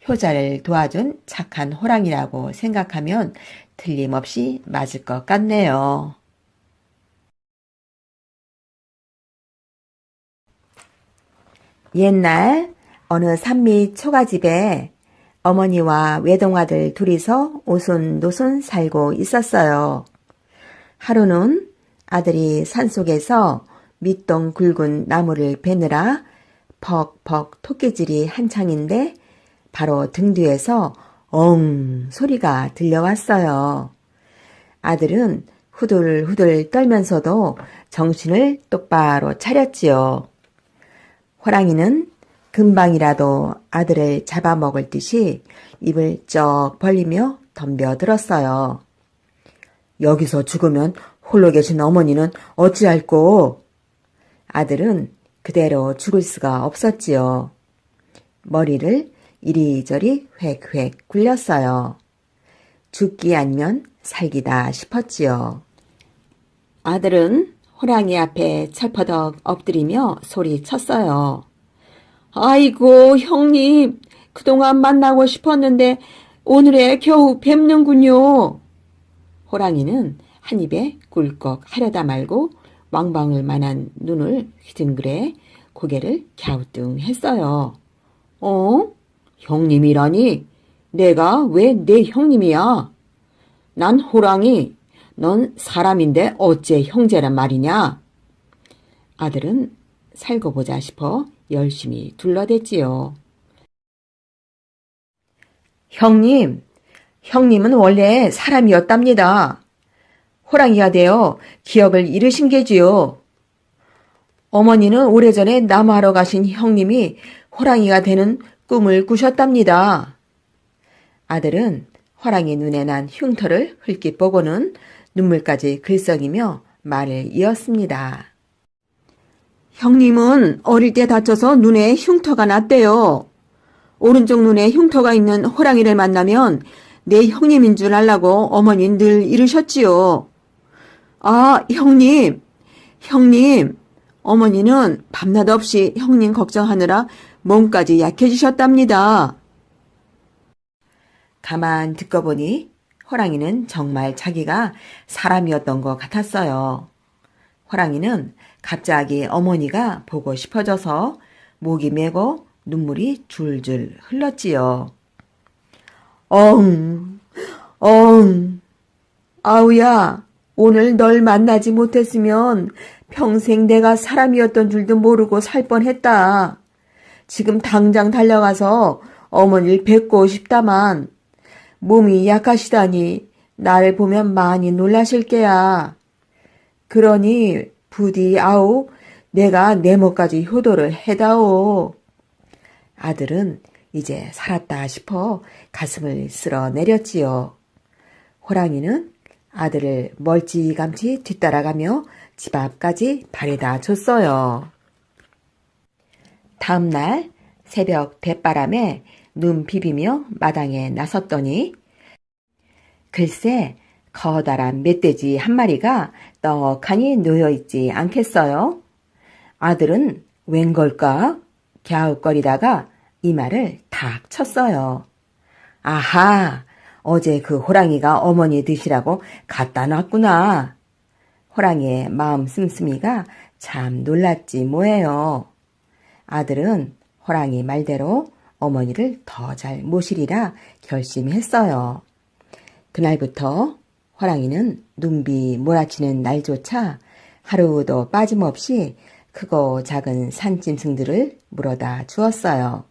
효자를 도와준 착한 호랑이라고 생각하면 틀림없이 맞을 것 같네요. 옛날 어느 산밑 초가집에 어머니와 외동아들 둘이서 오순도순 살고 있었어요. 하루는 아들이 산속에서 밑동 굵은 나무를 베느라 퍽퍽 토끼질이 한창인데 바로 등 뒤에서 엉 소리가 들려왔어요. 아들은 후들후들 떨면서도 정신을 똑바로 차렸지요. 호랑이는 금방이라도 아들을 잡아먹을 듯이 입을 쩍 벌리며 덤벼들었어요. 여기서 죽으면 홀로 계신 어머니는 어찌할꼬? 아들은 그대로 죽을 수가 없었지요. 머리를 이리저리 획획 굴렸어요. 죽기 아니면 살기다 싶었지요. 아들은 호랑이 앞에 철퍼덕 엎드리며 소리쳤어요. 아이고 형님, 그동안 만나고 싶었는데 오늘에 겨우 뵙는군요. 호랑이는 한 입에 꿀꺽 하려다 말고 왕방울 만한 눈을 휘둥그레 고개를 갸우뚱했어요. 형님이라니? 내가 왜 내 형님이야? 난 호랑이, 넌 사람인데 어째 형제란 말이냐? 아들은 살고 보자 싶어 열심히 둘러댔지요. 형님은 원래 사람이었답니다. 호랑이가 되어 기억을 잃으신 게지요. 어머니는 오래전에 남하러 가신 형님이 호랑이가 되는 꿈을 꾸셨답니다. 아들은 호랑이 눈에 난 흉터를 흘낏 보고는 눈물까지 글썽이며 말을 이었습니다. 형님은 어릴 때 다쳐서 눈에 흉터가 났대요. 오른쪽 눈에 흉터가 있는 호랑이를 만나면 내 형님인 줄 알라고 어머니는 늘 이러셨지요. 아, 형님. 어머니는 밤낮 없이 형님 걱정하느라 몸까지 약해지셨답니다. 가만 듣고 보니 호랑이는 정말 자기가 사람이었던 것 같았어요. 호랑이는 갑자기 어머니가 보고 싶어져서 목이 메고 눈물이 줄줄 흘렀지요. 아우야, 오늘 널 만나지 못했으면 평생 내가 사람이었던 줄도 모르고 살 뻔했다. 지금 당장 달려가서 어머니를 뵙고 싶다만 몸이 약하시다니 나를 보면 많이 놀라실 게야. 그러니 부디 아우 내가 내 몫까지 효도를 해다오. 아들은 이제 살았다 싶어 가슴을 쓸어 내렸지요. 호랑이는 아들을 멀찌감치 뒤따라가며 집 앞까지 바래다 줬어요. 다음 날 새벽 대바람에 눈 비비며 마당에 나섰더니 글쎄 커다란 멧돼지 한 마리가 떡하니 놓여있지 않겠어요? 아들은 웬걸까? 갸웃거리다가 이마를 탁 쳤어요. 아하, 어제 그 호랑이가 어머니 드시라고 갖다 놨구나. 호랑이의 마음 씀씀이가 참 놀랐지 뭐예요. 아들은 호랑이 말대로 어머니를 더 잘 모시리라 결심했어요. 그날부터 호랑이는 눈비 몰아치는 날조차 하루도 빠짐없이 크고 작은 산짐승들을 물어다 주었어요.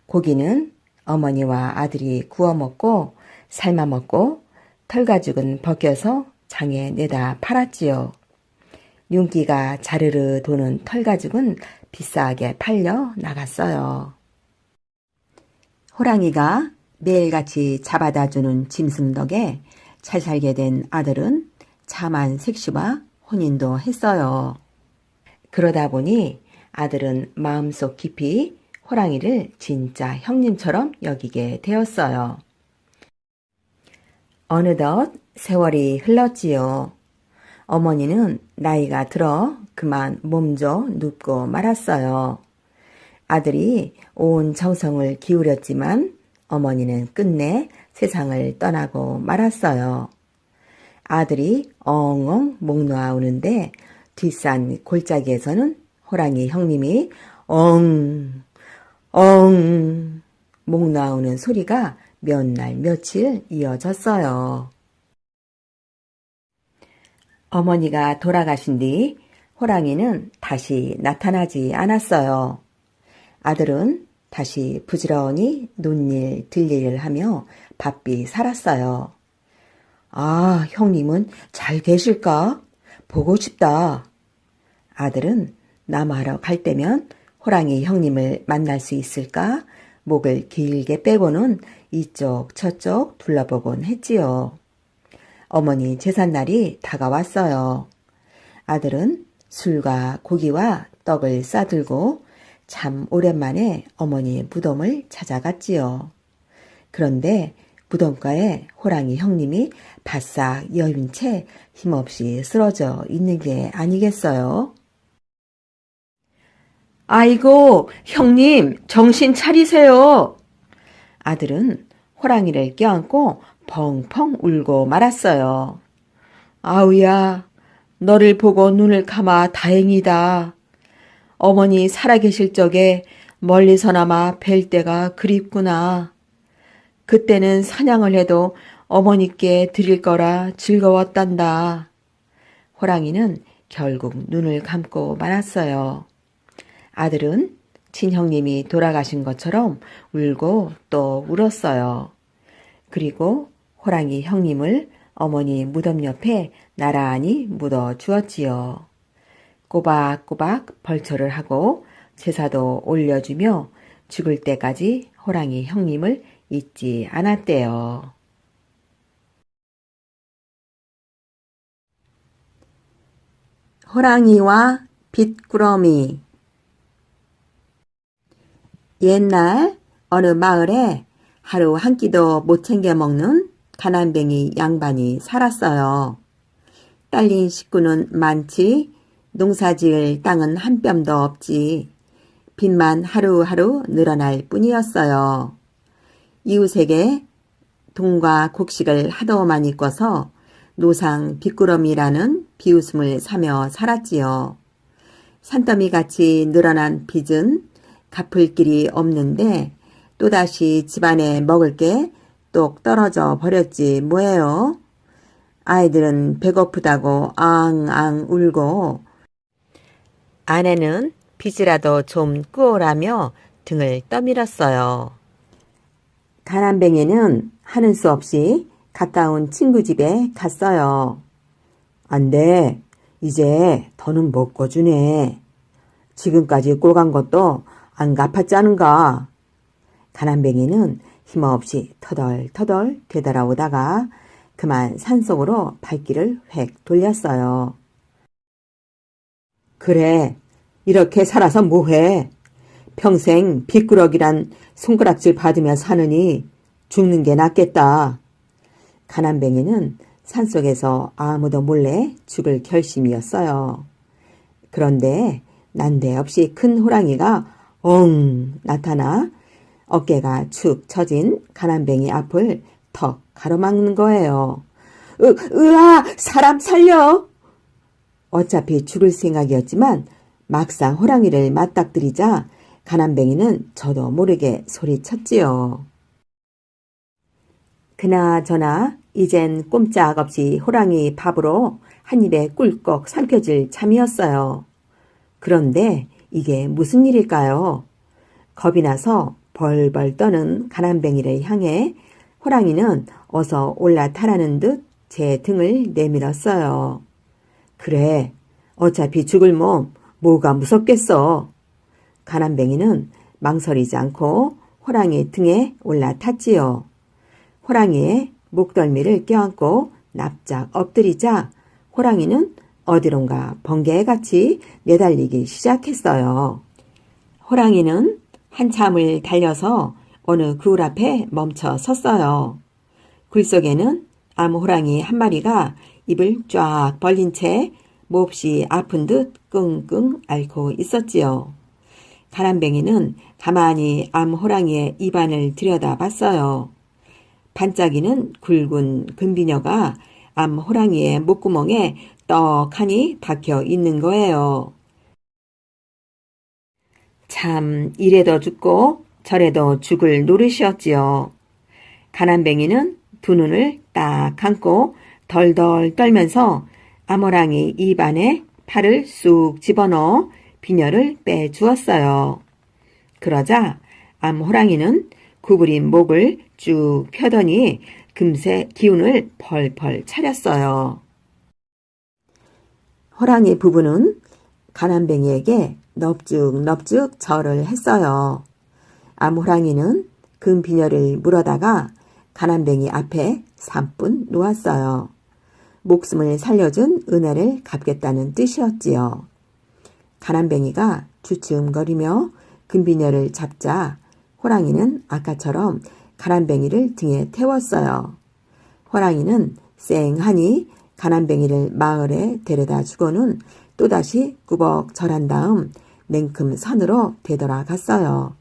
고기는 어머니와 아들이 구워 먹고 삶아 먹고 털가죽은 벗겨서 장에 내다 팔았지요. 윤기가 자르르 도는 털가죽은 비싸게 팔려 나갔어요. 호랑이가 매일같이 잡아다 주는 짐승 덕에 잘 살게 된 아들은 참한 색시와 혼인도 했어요. 그러다 보니 아들은 마음속 깊이 호랑이를 진짜 형님처럼 여기게 되었어요. 어느덧 세월이 흘렀지요. 어머니는 나이가 들어 그만 몸져 눕고 말았어요. 아들이 온 정성을 기울였지만 어머니는 끝내 세상을 떠나고 말았어요. 아들이 엉엉 목 놓아 우는데 뒷산 골짜기에서는 호랑이 형님이 목 놓아 우는 소리가 몇 날 며칠 이어졌어요. 어머니가 돌아가신 뒤 호랑이는 다시 나타나지 않았어요. 아들은 다시 부지런히 논일 들일을 하며 바삐 살았어요. 아, 형님은 잘 계실까? 보고 싶다. 아들은 남하러 갈 때면 호랑이 형님을 만날 수 있을까? 목을 길게 빼고는 이쪽 저쪽 둘러보곤 했지요. 어머니 제삿날이 다가왔어요. 아들은 술과 고기와 떡을 싸들고 참 오랜만에 어머니 무덤을 찾아갔지요. 그런데 무덤가에 호랑이 형님이 바싹 여윈 채 힘없이 쓰러져 있는 게 아니겠어요? 아이고, 형님, 정신 차리세요. 아들은 호랑이를 껴안고 펑펑 울고 말았어요. 아우야, 너를 보고 눈을 감아 다행이다. 어머니 살아계실 적에 멀리서나마 뵐 때가 그립구나. 그때는 사냥을 해도 어머니께 드릴 거라 즐거웠단다. 호랑이는 결국 눈을 감고 말았어요. 아들은 친형님이 돌아가신 것처럼 울고 또 울었어요. 그리고 호랑이 형님을 어머니 무덤 옆에 나란히 묻어 주었지요. 꼬박꼬박 벌초를 하고 제사도 올려주며 죽을 때까지 호랑이 형님을 잊지 않았대요. 호랑이와 빗구러미. 옛날 어느 마을에 하루 한 끼도 못 챙겨 먹는 가난뱅이 양반이 살았어요. 딸린 식구는 많지 농사지을 땅은 한 뼘도 없지. 빚만 하루하루 늘어날 뿐이었어요. 이웃에게 돈과 곡식을 하도 많이 꿔서 노상 빚구러미라는 비웃음을 사며 살았지요. 산더미같이 늘어난 빚은 갚을 길이 없는데 또다시 집안에 먹을 게 똑 떨어져 버렸지 뭐예요. 아이들은 배고프다고 앙앙 울고 아내는 빚이라도 좀 꾸어라며 등을 떠밀었어요. 가난뱅이는 하는 수 없이 가까운 친구 집에 갔어요. 안 돼. 이제 더는 못 꿔주네. 지금까지 꼴간 것도 안 갚았자는가. 가난뱅이는 힘없이 터덜터덜 되돌아오다가 그만 산속으로 발길을 획 돌렸어요. 그래, 이렇게 살아서 뭐해. 평생 빗구럭이란 손가락질 받으며 사느니 죽는 게 낫겠다. 가난뱅이는 산속에서 아무도 몰래 죽을 결심이었어요. 그런데 난데없이 큰 호랑이가 나타나 어깨가 축 처진 가난뱅이 앞을 턱 가로막는 거예요. 으아! 사람 살려! 어차피 죽을 생각이었지만 막상 호랑이를 맞닥뜨리자 가난뱅이는 저도 모르게 소리쳤지요. 그나저나 이젠 꼼짝없이 호랑이 밥으로 한 입에 꿀꺽 삼켜질 참이었어요. 그런데 이게 무슨 일일까요? 겁이 나서 벌벌 떠는 가난뱅이를 향해 호랑이는 어서 올라타라는 듯 제 등을 내밀었어요. 그래, 어차피 죽을 몸 뭐가 무섭겠어. 가난뱅이는 망설이지 않고 호랑이 등에 올라탔지요. 호랑이의 목덜미를 껴안고 납작 엎드리자 호랑이는 어디론가 번개같이 내달리기 시작했어요. 호랑이는 한참을 달려서 어느 굴 앞에 멈춰 섰어요. 굴 속에는 암호랑이 한 마리가 입을 쫙 벌린 채 몹시 아픈 듯 끙끙 앓고 있었지요. 가난뱅이는 가만히 암호랑이의 입안을 들여다봤어요. 반짝이는 굵은 금비녀가 암호랑이의 목구멍에 떡하니 박혀 있는 거예요. 참 이래도 죽고 저래도 죽을 노릇이었지요. 가난뱅이는 두 눈을 딱 감고 덜덜 떨면서 암호랑이 입 안에 팔을 쑥 집어넣어 비녀를 빼주었어요. 그러자 암호랑이는 구부린 목을 쭉 펴더니 금세 기운을 펄펄 차렸어요. 호랑이 부부는 가난뱅이에게 넙죽넙죽 절을 했어요. 암호랑이는 금비녀를 물어다가 가난뱅이 앞에 산뿐 놓았어요. 목숨을 살려준 은혜를 갚겠다는 뜻이었지요. 가난뱅이가 주춤거리며 금비녀를 잡자 호랑이는 아까처럼 가난뱅이를 등에 태웠어요. 호랑이는 쌩하니 가난뱅이를 마을에 데려다 주고는 또다시 꾸벅 절한 다음 냉큼 산으로 되돌아갔어요.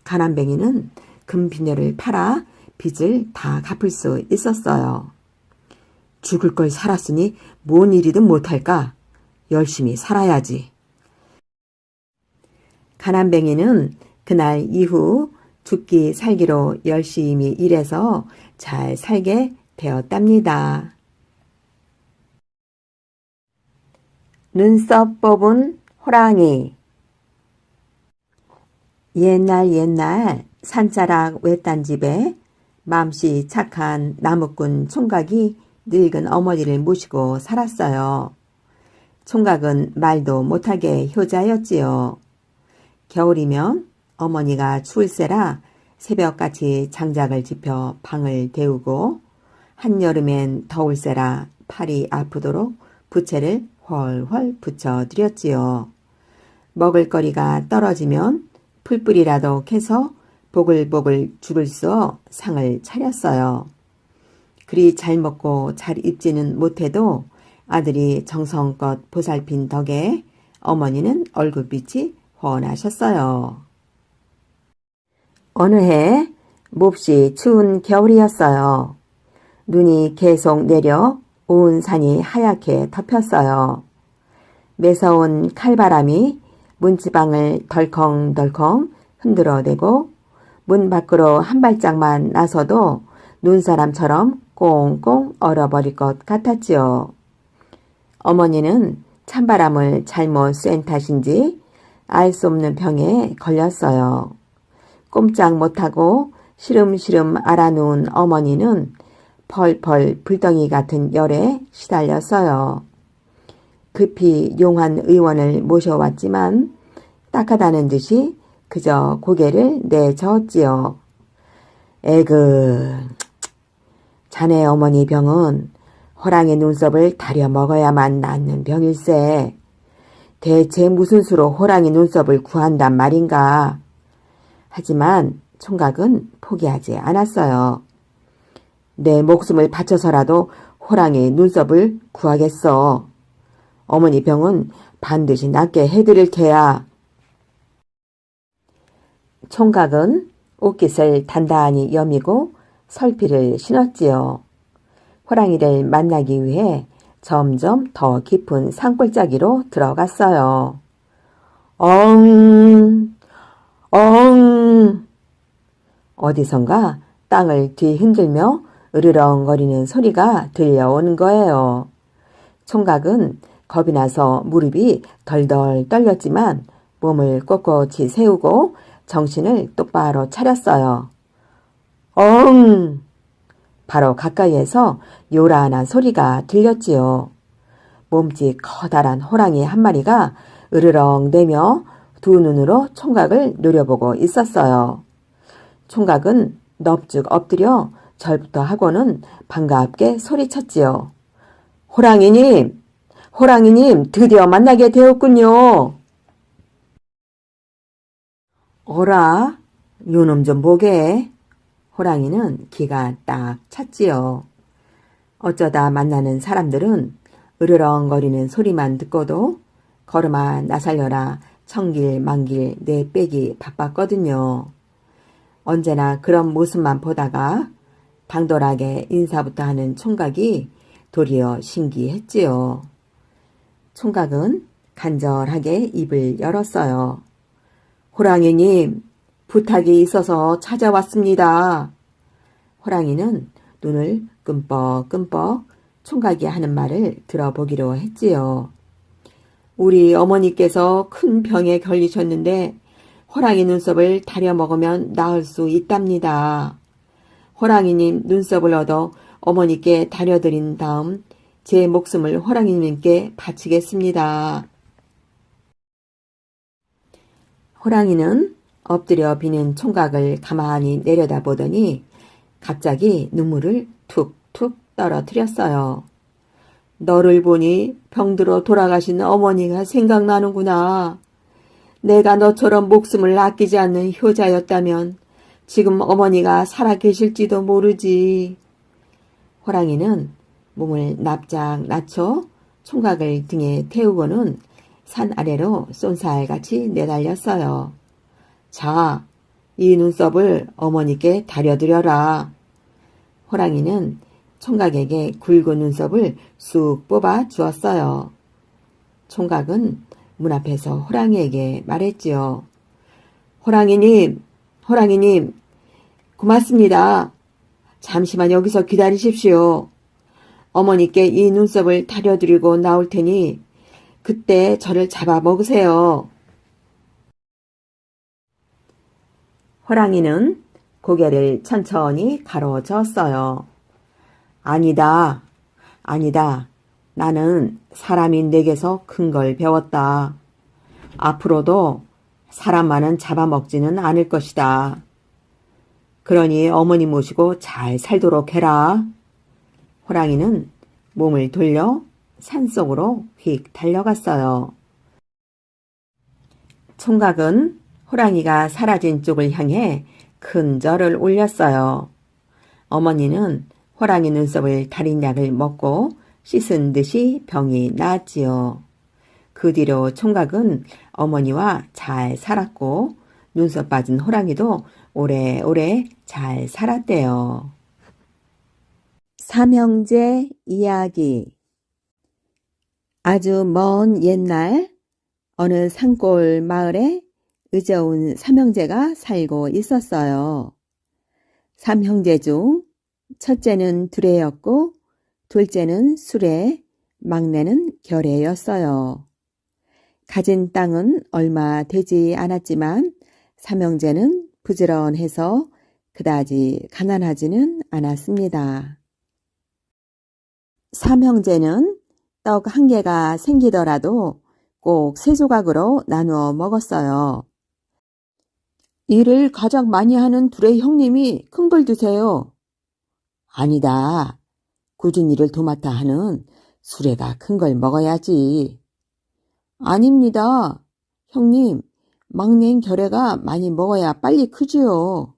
가난뱅이는 금비녀를 팔아 빚을 다 갚을 수 있었어요. 죽을 걸 살았으니 뭔 일이든 못할까? 열심히 살아야지. 가난뱅이는 그날 이후 죽기 살기로 열심히 일해서 잘 살게 되었답니다. 눈썹 뽑은 호랑이. 옛날 산자락 외딴 집에 맘씨 착한 나무꾼 총각이 늙은 어머니를 모시고 살았어요. 총각은 말도 못하게 효자였지요. 겨울이면 어머니가 추울세라 새벽같이 장작을 짚어 방을 데우고, 한여름엔 더울세라 팔이 아프도록 부채를 훨훨 붙여드렸지요. 먹을거리가 떨어지면 풀뿌리라도 캐서 보글보글 죽을 써 상을 차렸어요. 그리 잘 먹고 잘 입지는 못해도 아들이 정성껏 보살핀 덕에 어머니는 얼굴빛이 훤하셨어요. 어느 해 몹시 추운 겨울이었어요. 눈이 계속 내려 온 산이 하얗게 덮였어요. 매서운 칼바람이 문지방을 덜컹덜컹 흔들어대고 문 밖으로 한 발짝만 나서도 눈사람처럼 꽁꽁 얼어버릴 것 같았지요. 어머니는 찬바람을 잘못 쐰 탓인지 알 수 없는 병에 걸렸어요. 꼼짝 못하고 시름시름 알아누운 어머니는 펄펄 불덩이 같은 열에 시달렸어요. 급히 용한 의원을 모셔왔지만 딱하다는 듯이 그저 고개를 내저었지요. 에그, 자네 어머니 병은 호랑이 눈썹을 다려 먹어야만 낫는 병일세. 대체 무슨 수로 호랑이 눈썹을 구한단 말인가. 하지만 총각은 포기하지 않았어요. 내 목숨을 바쳐서라도 호랑이 눈썹을 구하겠어. 어머니 병은 반드시 낫게 해드릴 테야. 총각은 옷깃을 단단히 여미고 설피를 신었지요. 호랑이를 만나기 위해 점점 더 깊은 산골짜기로 들어갔어요. 엉! 엉! 어디선가 땅을 뒤흔들며 으르렁거리는 소리가 들려오는 거예요. 총각은 겁이 나서 무릎이 덜덜 떨렸지만 몸을 꼿꼿이 세우고 정신을 똑바로 차렸어요. 엉! 바로 가까이에서 요란한 소리가 들렸지요. 몸집 커다란 호랑이 한 마리가 으르렁대며 두 눈으로 총각을 노려보고 있었어요. 총각은 넙죽 엎드려 절부터 하고는 반갑게 소리쳤지요. 호랑이님! 호랑이님! 드디어 만나게 되었군요. 어라? 요놈 좀 보게. 호랑이는 기가 딱 찼지요. 어쩌다 만나는 사람들은 으르렁거리는 소리만 듣고도 걸음아 나살려라 청길만길 내빼기 바빴거든요. 언제나 그런 모습만 보다가 당돌하게 인사부터 하는 총각이 도리어 신기했지요. 총각은 간절하게 입을 열었어요. 호랑이님, 부탁이 있어서 찾아왔습니다. 호랑이는 눈을 끔뻑끔뻑 총각이 하는 말을 들어보기로 했지요. 우리 어머니께서 큰 병에 걸리셨는데 호랑이 눈썹을 다려 먹으면 나을 수 있답니다. 호랑이님 눈썹을 얻어 어머니께 다려드린 다음 제 목숨을 호랑이님께 바치겠습니다. 호랑이는 엎드려 비는 총각을 가만히 내려다보더니 갑자기 눈물을 툭툭 떨어뜨렸어요. 너를 보니 병들어 돌아가신 어머니가 생각나는구나. 내가 너처럼 목숨을 아끼지 않는 효자였다면 지금 어머니가 살아계실지도 모르지. 호랑이는 몸을 납작 낮춰 총각을 등에 태우고는 산 아래로 쏜살같이 내달렸어요. 자, 이 눈썹을 어머니께 다려드려라. 호랑이는 총각에게 굵은 눈썹을 쑥 뽑아 주었어요. 총각은 문 앞에서 호랑이에게 말했지요. 호랑이님, 호랑이님, 고맙습니다. 잠시만 여기서 기다리십시오. 어머니께 이 눈썹을 다려드리고 나올 테니 그때 저를 잡아먹으세요. 호랑이는 고개를 천천히 가로저었어요. 아니다, 아니다. 나는 사람인 댁에서 큰 걸 배웠다. 앞으로도 사람만은 잡아먹지는 않을 것이다. 그러니 어머니 모시고 잘 살도록 해라. 호랑이는 몸을 돌려 산속으로 휙 달려갔어요. 총각은 호랑이가 사라진 쪽을 향해 큰 절을 올렸어요. 어머니는 호랑이 눈썹을 달인 약을 먹고 씻은 듯이 병이 나았지요. 그 뒤로 총각은 어머니와 잘 살았고 눈썹 빠진 호랑이도 오래오래 잘 살았대요. 삼형제 이야기. 아주 먼 옛날 어느 산골 마을에 의저운 삼형제가 살고 있었어요. 삼형제 중 첫째는 두레였고 둘째는 수레, 막내는 결애였어요. 가진 땅은 얼마 되지 않았지만 삼형제는 부지런해서 그다지 가난하지는 않았습니다. 삼형제는 떡 한 개가 생기더라도 꼭 세 조각으로 나누어 먹었어요. 일을 가장 많이 하는 둘의 형님이 큰 걸 드세요. 아니다. 굳은 일을 도맡아 하는 수레가 큰 걸 먹어야지. 아닙니다. 형님, 막내인 결애가 많이 먹어야 빨리 크지요.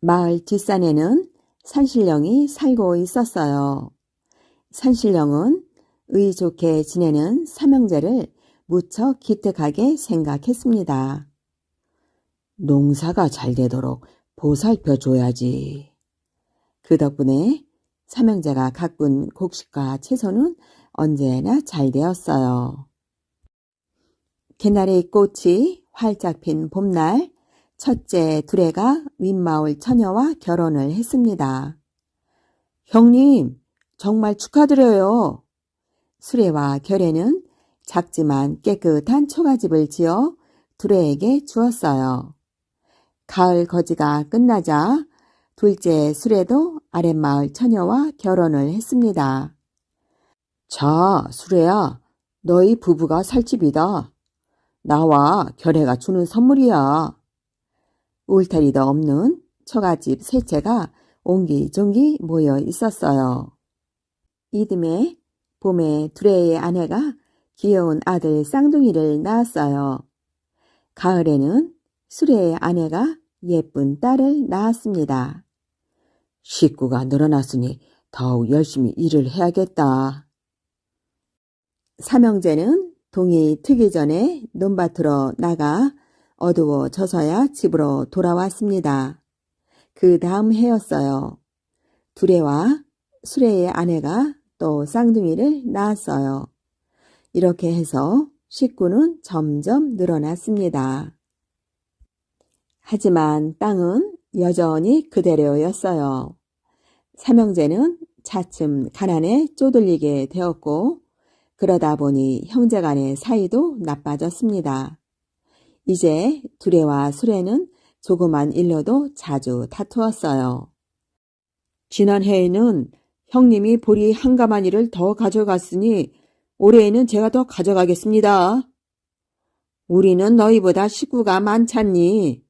마을 뒷산에는 산신령이 살고 있었어요. 산신령은 의 좋게 지내는 삼형제를 무척 기특하게 생각했습니다. 농사가 잘 되도록 보살펴줘야지. 그 덕분에 삼형제가 가꾼 곡식과 채소는 언제나 잘 되었어요. 개나리 꽃이 활짝 핀 봄날, 첫째 두레가 윗마을 처녀와 결혼을 했습니다. 형님, 정말 축하드려요. 수레와 결애는 작지만 깨끗한 초가집을 지어 두레에게 주었어요. 가을 거지가 끝나자 둘째 수레도 아랫마을 처녀와 결혼을 했습니다. 자, 수레야, 너희 부부가 살 집이다. 나와 결애가 주는 선물이야. 울타리도 없는 초가집 세 채가 옹기종기 모여 있었어요. 이듬해 봄에 두레의 아내가 귀여운 아들 쌍둥이를 낳았어요. 가을에는 수레의 아내가 예쁜 딸을 낳았습니다. 식구가 늘어났으니 더욱 열심히 일을 해야겠다. 삼형제는 동이 트기 전에 논밭으로 나가 어두워져서야 집으로 돌아왔습니다. 그 다음 해였어요. 두레와 수레의 아내가 또 쌍둥이를 낳았어요. 이렇게 해서 식구는 점점 늘어났습니다. 하지만 땅은 여전히 그대로였어요. 삼형제는 차츰 가난에 쪼들리게 되었고 그러다 보니 형제간의 사이도 나빠졌습니다. 이제 두레와 수레는 조그만 일로도 자주 다투었어요. 지난해에는 형님이 보리 한 가마니를 더 가져갔으니 올해에는 제가 더 가져가겠습니다. 우리는 너희보다 식구가 많잖니.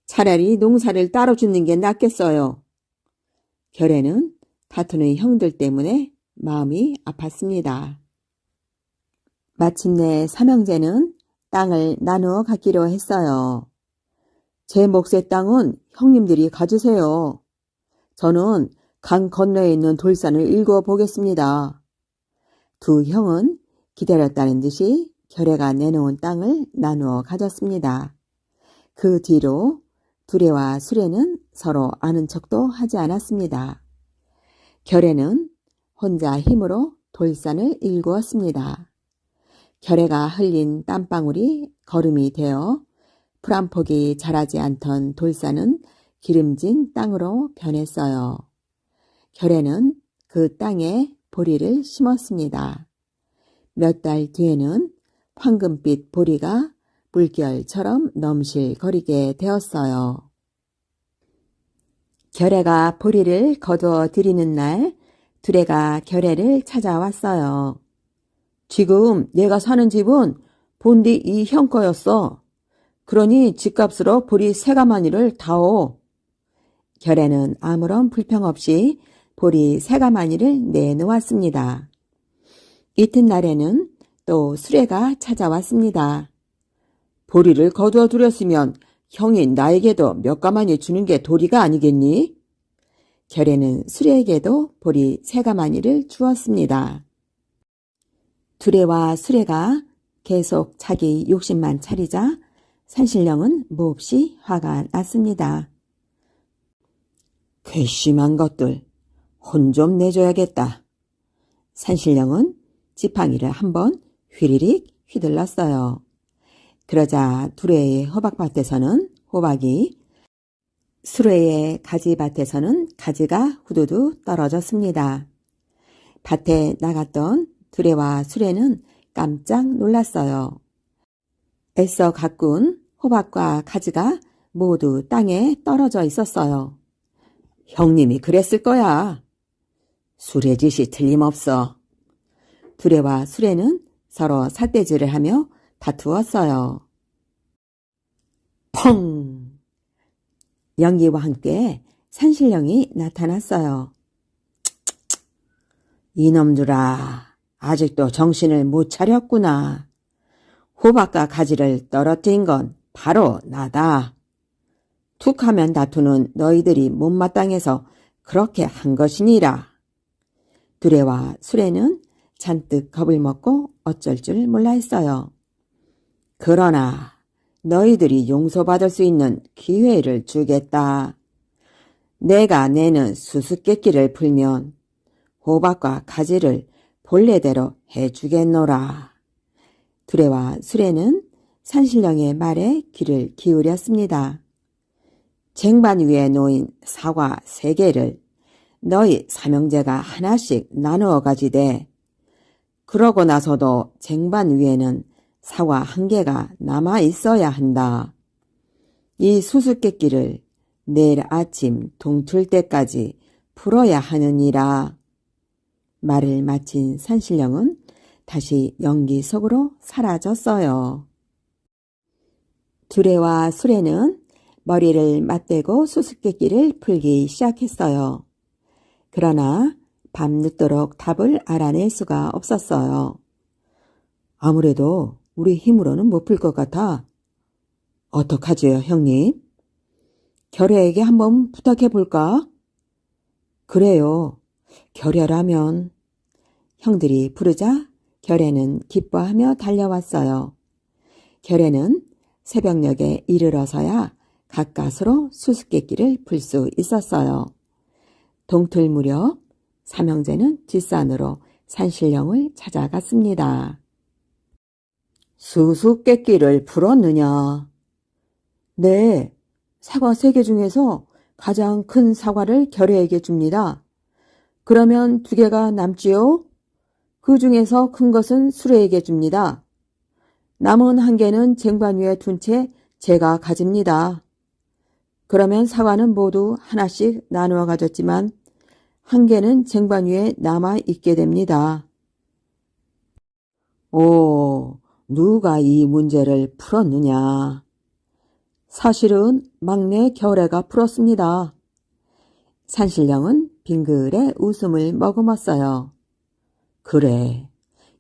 차라리 농사를 따로 짓는 게 낫겠어요. 결애는 다투는 형들 때문에 마음이 아팠습니다. 마침내 삼형제는 땅을 나누어 갖기로 했어요. 제 몫의 땅은 형님들이 가지세요. 저는 강 건너에 있는 돌산을 읽어보겠습니다. 두 형은 기다렸다는 듯이 결애가 내놓은 땅을 나누어 가졌습니다. 그 뒤로 두레와 수레는 서로 아는 척도 하지 않았습니다. 결애는 혼자 힘으로 돌산을 일구었습니다. 결애가 흘린 땀방울이 거름이 되어 풀 한 폭이 자라지 않던 돌산은 기름진 땅으로 변했어요. 결에는 그 땅에 보리를 심었습니다. 몇 달 뒤에는 황금빛 보리가 물결처럼 넘실거리게 되었어요. 결애가 보리를 거두어 들이는 날 두레가 결애를 찾아왔어요. 지금 내가 사는 집은 본디 이 형 거였어. 그러니 집값으로 보리 세 가마니를 다오. 결애는 아무런 불평 없이 보리 세 가마니를 내놓았습니다. 이튿날에는 또 수레가 찾아왔습니다. 보리를 거두어 들였으면 형이 나에게도 몇 가마니 주는 게 도리가 아니겠니? 결애는 수레에게도 보리 세 가마니를 주었습니다. 두레와 수레가 계속 자기 욕심만 차리자 산신령은 몹시 화가 났습니다. 괘씸한 것들, 혼 좀 내줘야겠다. 산신령은 지팡이를 한번 휘리릭 휘둘렀어요. 그러자 두레의 호박밭에서는 호박이, 수레의 가지밭에서는 가지가 후두두 떨어졌습니다. 밭에 나갔던 두레와 수레는 깜짝 놀랐어요. 애써 가꾼 호박과 가지가 모두 땅에 떨어져 있었어요. 형님이 그랬을 거야. 수레짓이 틀림없어. 두레와 수레는 서로 삿대질을 하며 다투었어요. 펑! 연기와 함께 산신령이 나타났어요. 이놈들아, 아직도 정신을 못 차렸구나. 호박과 가지를 떨어뜨린 건 바로 나다. 툭하면 다투는 너희들이 못마땅해서 그렇게 한 것이니라. 두레와 수레는 잔뜩 겁을 먹고 어쩔 줄 몰라 했어요. 그러나 너희들이 용서받을 수 있는 기회를 주겠다. 내가 내는 수수께끼를 풀면 호박과 가지를 본래대로 해주겠노라. 두레와 수레는 산신령의 말에 귀를 기울였습니다. 쟁반 위에 놓인 사과 3개를 너희 삼형제가 하나씩 나누어 가지되 그러고 나서도 쟁반 위에는 사과 1개가 남아 있어야 한다. 이 수수께끼를 내일 아침 동틀 때까지 풀어야 하느니라. 말을 마친 산신령은 다시 연기 속으로 사라졌어요. 두레와 수레는 머리를 맞대고 수수께끼를 풀기 시작했어요. 그러나 밤늦도록 답을 알아낼 수가 없었어요. 아무래도 우리 힘으로는 못 풀 것 같아. 어떡하지요, 형님? 결애에게 한번 부탁해 볼까? 그래요. 결애라면. 형들이 부르자 결애는 기뻐하며 달려왔어요. 결애는 새벽녘에 이르러서야 가까스로 수수께끼를 풀 수 있었어요. 동틀 무렵 삼형제는 뒷산으로 산신령을 찾아갔습니다. 수수께끼를 풀었느냐? 네, 사과 3개 중에서 가장 큰 사과를 결애에게 줍니다. 그러면 2개가 남지요? 그 중에서 큰 것은 수레에게 줍니다. 남은 1개는 쟁반 위에 둔 채 제가 가집니다. 그러면 사과는 모두 하나씩 나누어 가졌지만 1개는 쟁반 위에 남아 있게 됩니다. 오, 누가 이 문제를 풀었느냐? 사실은 막내 결애가 풀었습니다. 산신령은 빙글에 웃음을 머금었어요. 그래,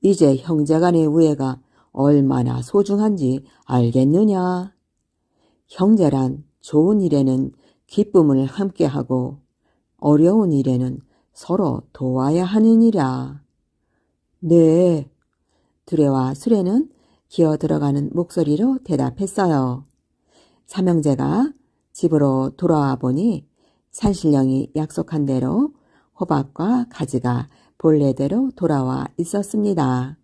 이제 형제간의 우애가 얼마나 소중한지 알겠느냐? 형제란 좋은 일에는 기쁨을 함께하고 어려운 일에는 서로 도와야 하느니라. 네, 두레와 수레는 기어 들어가는 목소리로 대답했어요. 삼형제가 집으로 돌아와 보니 산신령이 약속한 대로 호박과 가지가 본래대로 돌아와 있었습니다.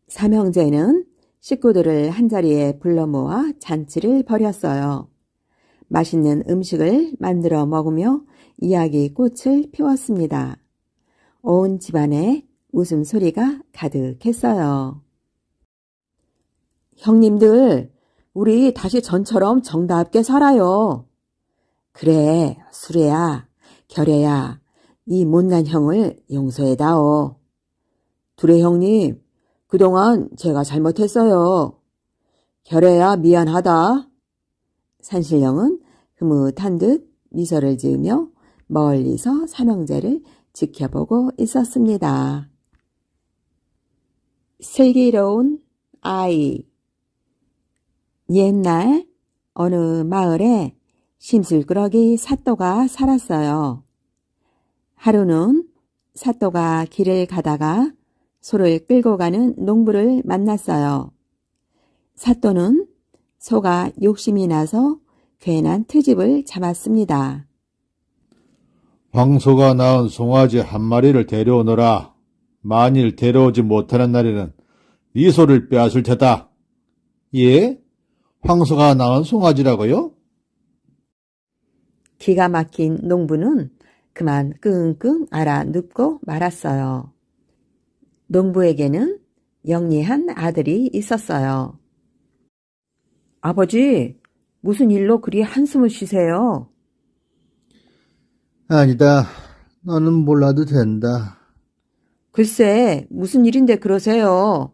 삼형제는 식구들을 한자리에 불러 모아 잔치를 벌였어요. 맛있는 음식을 만들어 먹으며 이야기 꽃을 피웠습니다. 온 집안에 웃음소리가 가득했어요. 형님들, 우리 다시 전처럼 정답게 살아요. 그래, 수레야, 결애야, 이 못난 형을 용서해다오. 두레 형님, 그동안 제가 잘못했어요. 결애야, 미안하다. 산신령은 흐뭇한 듯 미소를 지으며 멀리서 삼형제를 지켜보고 있었습니다. 슬기로운 아이. 옛날 어느 마을에 심술꾸러기 사또가 살았어요. 하루는 사또가 길을 가다가 소를 끌고 가는 농부를 만났어요. 사또는 소가 욕심이 나서 괜한 트집을 잡았습니다. 황소가 낳은 송아지 한 마리를 데려오너라. 만일 데려오지 못하는 날에는 네 소를 빼앗을 테다. 예? 황소가 낳은 송아지라고요? 기가 막힌 농부는 그만 끙끙 알아눕고 말았어요. 농부에게는 영리한 아들이 있었어요. 아버지, 무슨 일로 그리 한숨을 쉬세요? 아니다. 너는 몰라도 된다. 글쎄, 무슨 일인데 그러세요?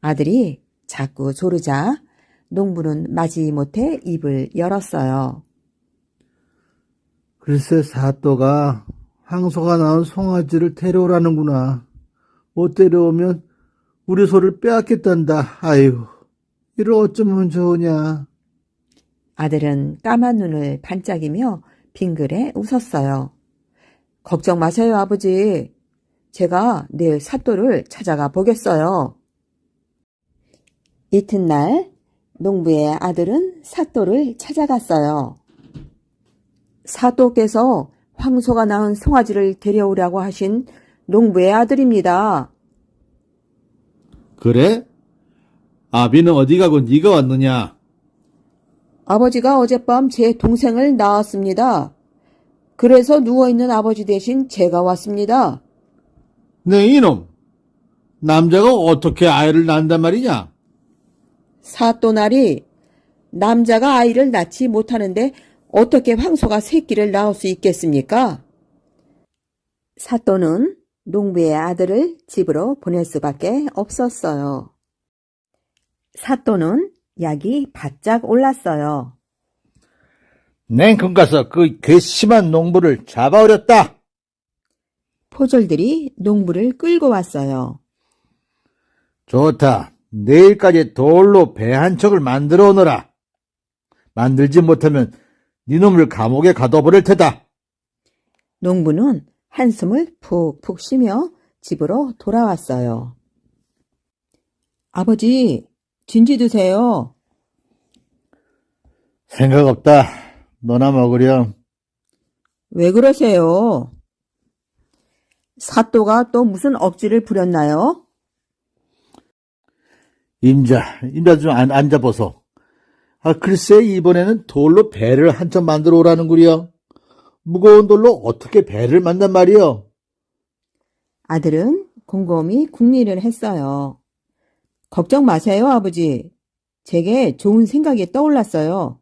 아들이 자꾸 조르자 농부는 마지못해 입을 열었어요. 글쎄 사또가 황소가 낳은 송아지를 데려오라는구나. 못 데려오면 우리 소를 빼앗겠단다. 아이고, 이를 어쩌면 좋으냐. 아들은 까만 눈을 반짝이며 빙그레 웃었어요. 걱정 마세요, 아버지. 제가 내일 사또를 찾아가 보겠어요. 이튿날 농부의 아들은 사또를 찾아갔어요. 사또께서 황소가 낳은 송아지를 데려오라고 하신 농부의 아들입니다. 그래? 아비는 어디 가고 네가 왔느냐? 아버지가 어젯밤 제 동생을 낳았습니다. 그래서 누워있는 아버지 대신 제가 왔습니다. 네 이놈, 남자가 어떻게 아이를 낳는단 말이냐? 사또날이 남자가 아이를 낳지 못하는데 어떻게 황소가 새끼를 낳을 수 있겠습니까? 사또는 농부의 아들을 집으로 보낼 수밖에 없었어요. 사또는 약이 바짝 올랐어요. 냉큼 가서 그 괘씸한 농부를 잡아오렸다. 포졸들이 농부를 끌고 왔어요. 좋다. 내일까지 돌로 배 한 척을 만들어 오너라. 만들지 못하면 니놈을 감옥에 가둬버릴 테다. 농부는 한숨을 푹푹 쉬며 집으로 돌아왔어요. 아버지, 진지 드세요. 생각 없다. 너나 먹으렴. 왜 그러세요? 사또가 또 무슨 억지를 부렸나요? 임자 좀 앉아보소. 글쎄 이번에는 돌로 배를 한 척 만들어 오라는구려. 무거운 돌로 어떻게 배를 만단 말이여? 아들은 곰곰이 궁리를 했어요. 걱정 마세요, 아버지. 제게 좋은 생각이 떠올랐어요.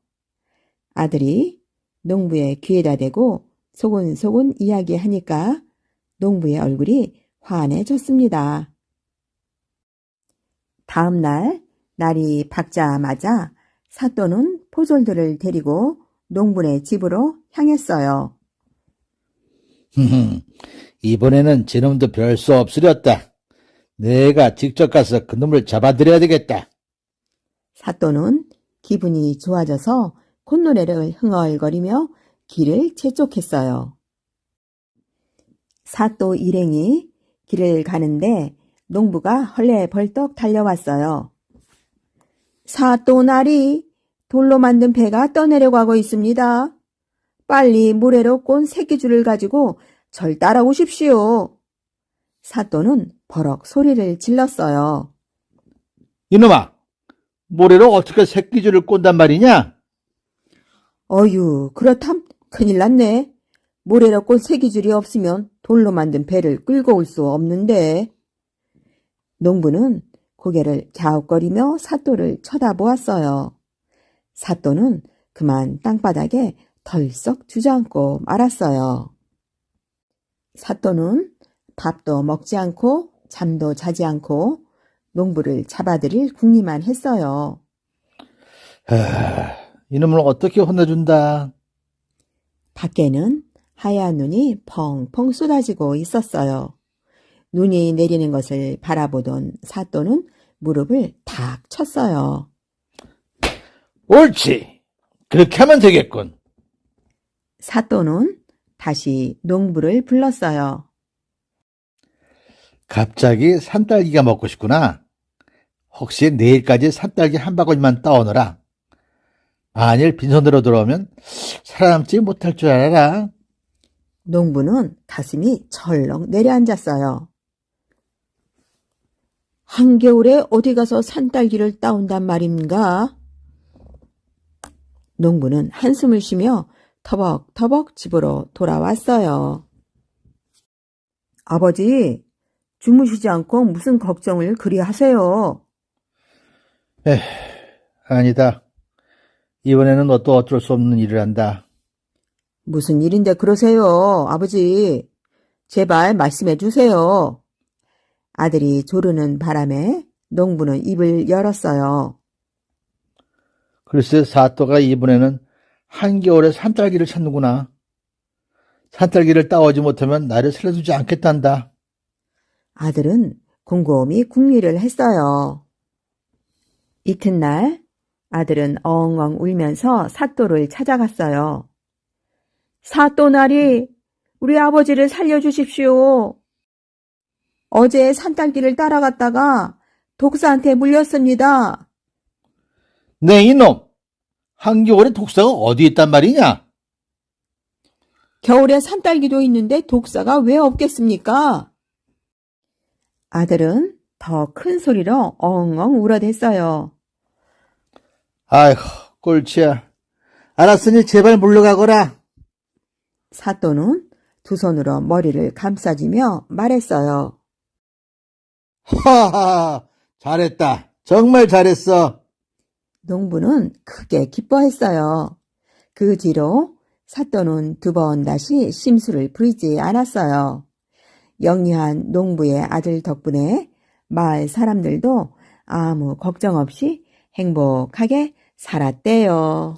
아들이 농부의 귀에다 대고 소곤소곤 이야기하니까 농부의 얼굴이 환해졌습니다. 다음 날 날이 밝자마자 사또는 포졸들을 데리고 농부네 집으로 향했어요. 이번에는 저놈도 별 수 없으렸다. 내가 직접 가서 그놈을 잡아들여야 되겠다. 사또는 기분이 좋아져서 콧노래를 흥얼거리며 길을 재촉했어요. 사또 일행이 길을 가는데 농부가 헐레벌떡 달려왔어요. 사또나리, 돌로 만든 배가 떠내려가고 있습니다. 빨리 모래로 꼰 새끼줄을 가지고 절 따라오십시오. 사또는 버럭 소리를 질렀어요. 이놈아, 모래로 어떻게 새끼줄을 꼰단 말이냐? 어휴, 그렇담 큰일 났네. 모래로 꼰 새기줄이 없으면 돌로 만든 배를 끌고 올 수 없는데. 농부는 고개를 갸웃거리며 사또를 쳐다보았어요. 사또는 그만 땅바닥에 덜썩 주저앉고 말았어요. 사또는 밥도 먹지 않고 잠도 자지 않고 농부를 잡아들일 궁리만 했어요. 이놈을 어떻게 혼내준다. 밖에는 하얀 눈이 펑펑 쏟아지고 있었어요. 눈이 내리는 것을 바라보던 사또는 무릎을 탁 쳤어요. 옳지. 그렇게 하면 되겠군. 사또는 다시 농부를 불렀어요. 갑자기 산딸기가 먹고 싶구나. 혹시 내일까지 산딸기 한 바구니만 따오너라. 만일 빈손으로 들어오면 살아남지 못할 줄 알아라. 농부는 가슴이 철렁 내려앉았어요. 한겨울에 어디 가서 산딸기를 따온단 말인가? 농부는 한숨을 쉬며 터벅터벅 집으로 돌아왔어요. 아버지, 주무시지 않고 무슨 걱정을 그리 하세요? 아니다. 이번에는 너 또 어쩔 수 없는 일을 한다. 무슨 일인데 그러세요, 아버지? 제발 말씀해 주세요. 아들이 조르는 바람에 농부는 입을 열었어요. 글쎄 사또가 이번에는 한겨울에 산딸기를 찾는구나. 산딸기를 따오지 못하면 나를 살려두지 않겠단다. 아들은 곰곰이 궁리를 했어요. 이튿날 아들은 엉엉 울면서 사또를 찾아갔어요. 사또나리, 우리 아버지를 살려주십시오. 어제 산딸기를 따라갔다가 독사한테 물렸습니다. 네 이놈! 한겨울에 독사가 어디 있단 말이냐? 겨울에 산딸기도 있는데 독사가 왜 없겠습니까? 아들은 더 큰 소리로 엉엉 울어댔어요. 아이고 꼴찌야. 알았으니 제발 물러가거라. 사또는 두 손으로 머리를 감싸주며 말했어요. 하하, 잘했다. 정말 잘했어. 농부는 크게 기뻐했어요. 그 뒤로 사또는 두 번 다시 심술을 부리지 않았어요. 영리한 농부의 아들 덕분에 마을 사람들도 아무 걱정 없이 행복하게 살았대요.